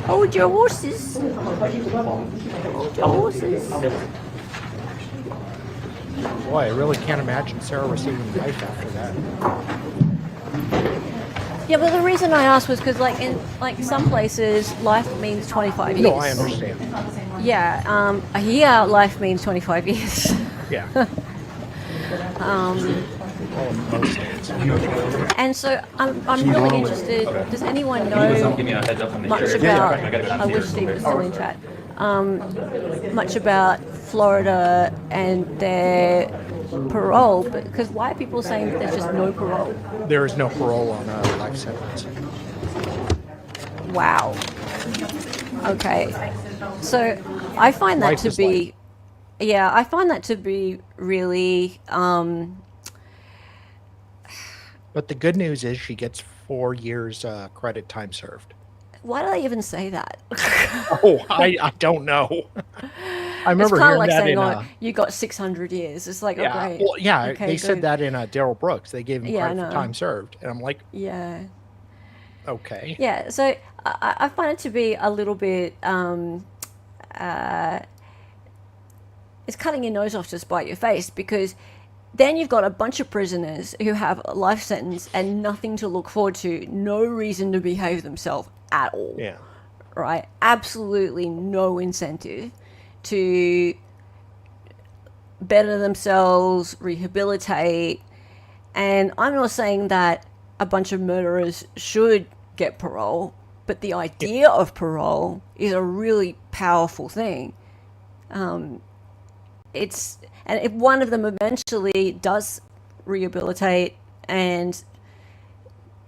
Hold your horses. Hold your horses. Boy, I really can't imagine Sarah receiving life after that. Yeah, but the reason I asked was because, in some places, life means 25 years. No, I understand. Yeah, here life means 25 years. Yeah. And so I'm really interested. Does anyone know much about? I wish Steve was still in chat. Much about Florida and their parole, because why are people saying that there's just no parole? There is no parole on a life sentence. Wow. Okay. So I find that Life to is be, yeah, I find that to be really. But the good news is she gets 4 years credit time served. Why do they even say that? Oh, I don't know. I remember it's kind hearing of like that saying, in you got 600 years. It's like, yeah, oh, great. well, yeah, Okay, they said good. that in Daryl Brooks. They gave him Yeah, I credit for know. time served, and I'm like, Yeah. okay. Yeah, so I find it to be a little bit, it's cutting your nose off to spite your face, because then you've got a bunch of prisoners who have a life sentence and nothing to look forward to, no reason to behave themselves at all. Yeah. Right? Absolutely no incentive to better themselves, rehabilitate. And I'm not saying that a bunch of murderers should get parole, but the idea of parole is a really powerful thing. And if one of them eventually does rehabilitate and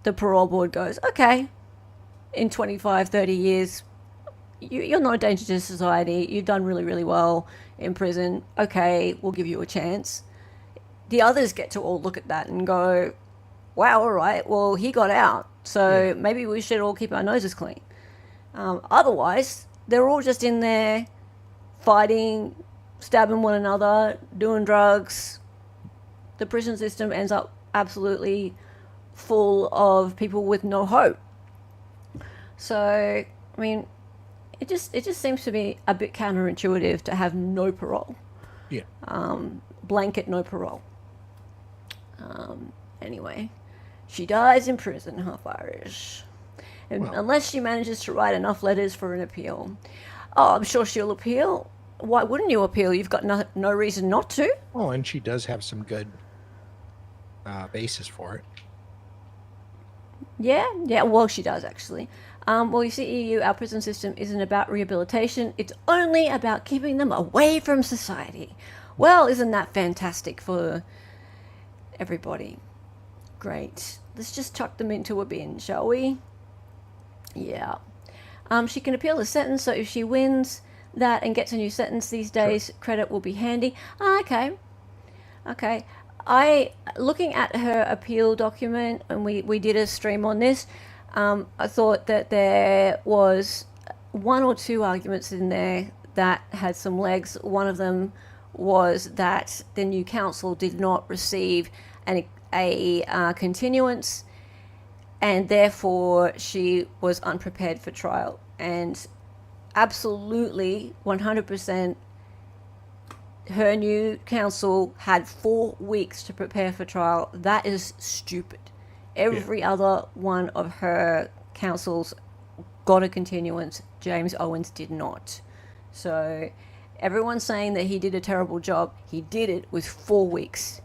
the parole board goes, okay, in 25, 30 years, you're not a danger to society, you've done really, really well in prison, okay, we'll give you a chance. The others get to all look at that and go, wow, all right, well, he got out, so maybe we should all keep our noses clean. Otherwise, they're all just in there fighting, stabbing one another, doing drugs. The prison system ends up absolutely full of people with no hope. So, I mean, it just seems to be a bit counterintuitive to have no parole. Yeah. Blanket no parole. Anyway, she dies in prison, half Irish. And unless she manages to write enough letters for an appeal. Oh, I'm sure she'll appeal. Why wouldn't you appeal? You've got no reason not to. Oh, and she does have some good basis for it. Yeah, well, she does actually. Well, you see, EU, our prison system isn't about rehabilitation. It's only about keeping them away from society. Well, isn't that fantastic for everybody. Great. Let's just chuck them into a bin, shall we? Yeah. She can appeal the sentence, so if she wins that and gets a new sentence these days, credit will be handy. Okay. Looking at her appeal document, and we did a stream on this, I thought that there was one or two arguments in there that had some legs. One of them was that the new counsel did not receive a continuance, and therefore she was unprepared for trial. And absolutely 100%, her new counsel had 4 weeks to prepare for trial. That is stupid. Every other one of her counsels got a continuance. James Owens did not. So everyone's saying that he did a terrible job. He did it with 4 weeks.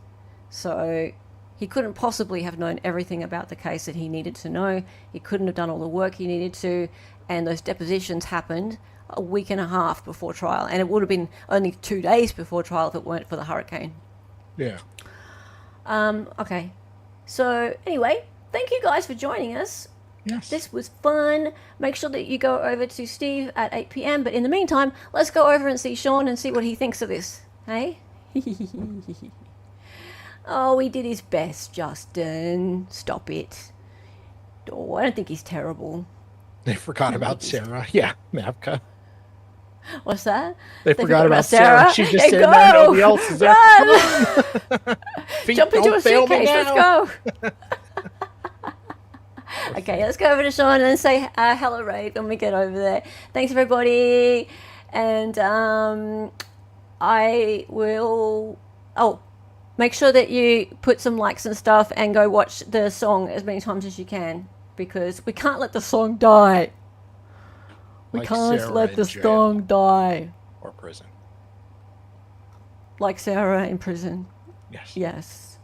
So he couldn't possibly have known everything about the case that he needed to know. He couldn't have done all the work he needed to. And those depositions happened a week and a half before trial. And it would have been only 2 days before trial if it weren't for the hurricane. Yeah. Okay. So anyway, thank you guys for joining us. Yes. This was fun. Make sure that you go over to Steve at 8 p.m. But in the meantime, let's go over and see Sean and see what he thinks of this. Hey? Oh, he did his best, Justin. Stop it. Oh, I don't think he's terrible. They forgot about Sarah. Yeah, Mavka. What's that? They forgot about Sarah. She's just sitting there. Nobody else is there. Jump into a suitcase. Let's go. Okay, let's go over to Sean and say hello, Ray, when we get over there. Thanks, everybody. And I will... Oh, make sure that you put some likes and stuff and go watch the song as many times as you can, because we can't let the song die. We can't let the song die. Or prison. Like Sarah in prison. Yes. Yes.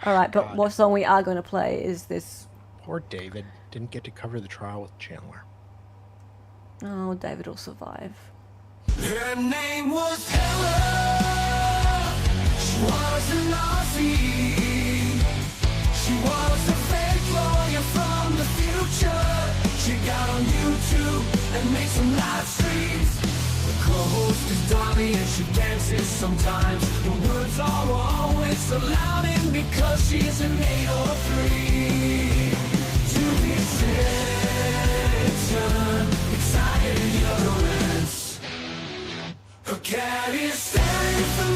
All right, but what song we are going to play is this... Poor David didn't get to cover the trial with Chandler. Oh, David will survive. Her name was Helen. She was a Nazi. She was a fake lawyer from the future. She got on YouTube and made some live streams. The co-host is Dolly and she dances sometimes. The words are always allowed in because she's an 803. To the attention, excited utterance. Her cat is staring for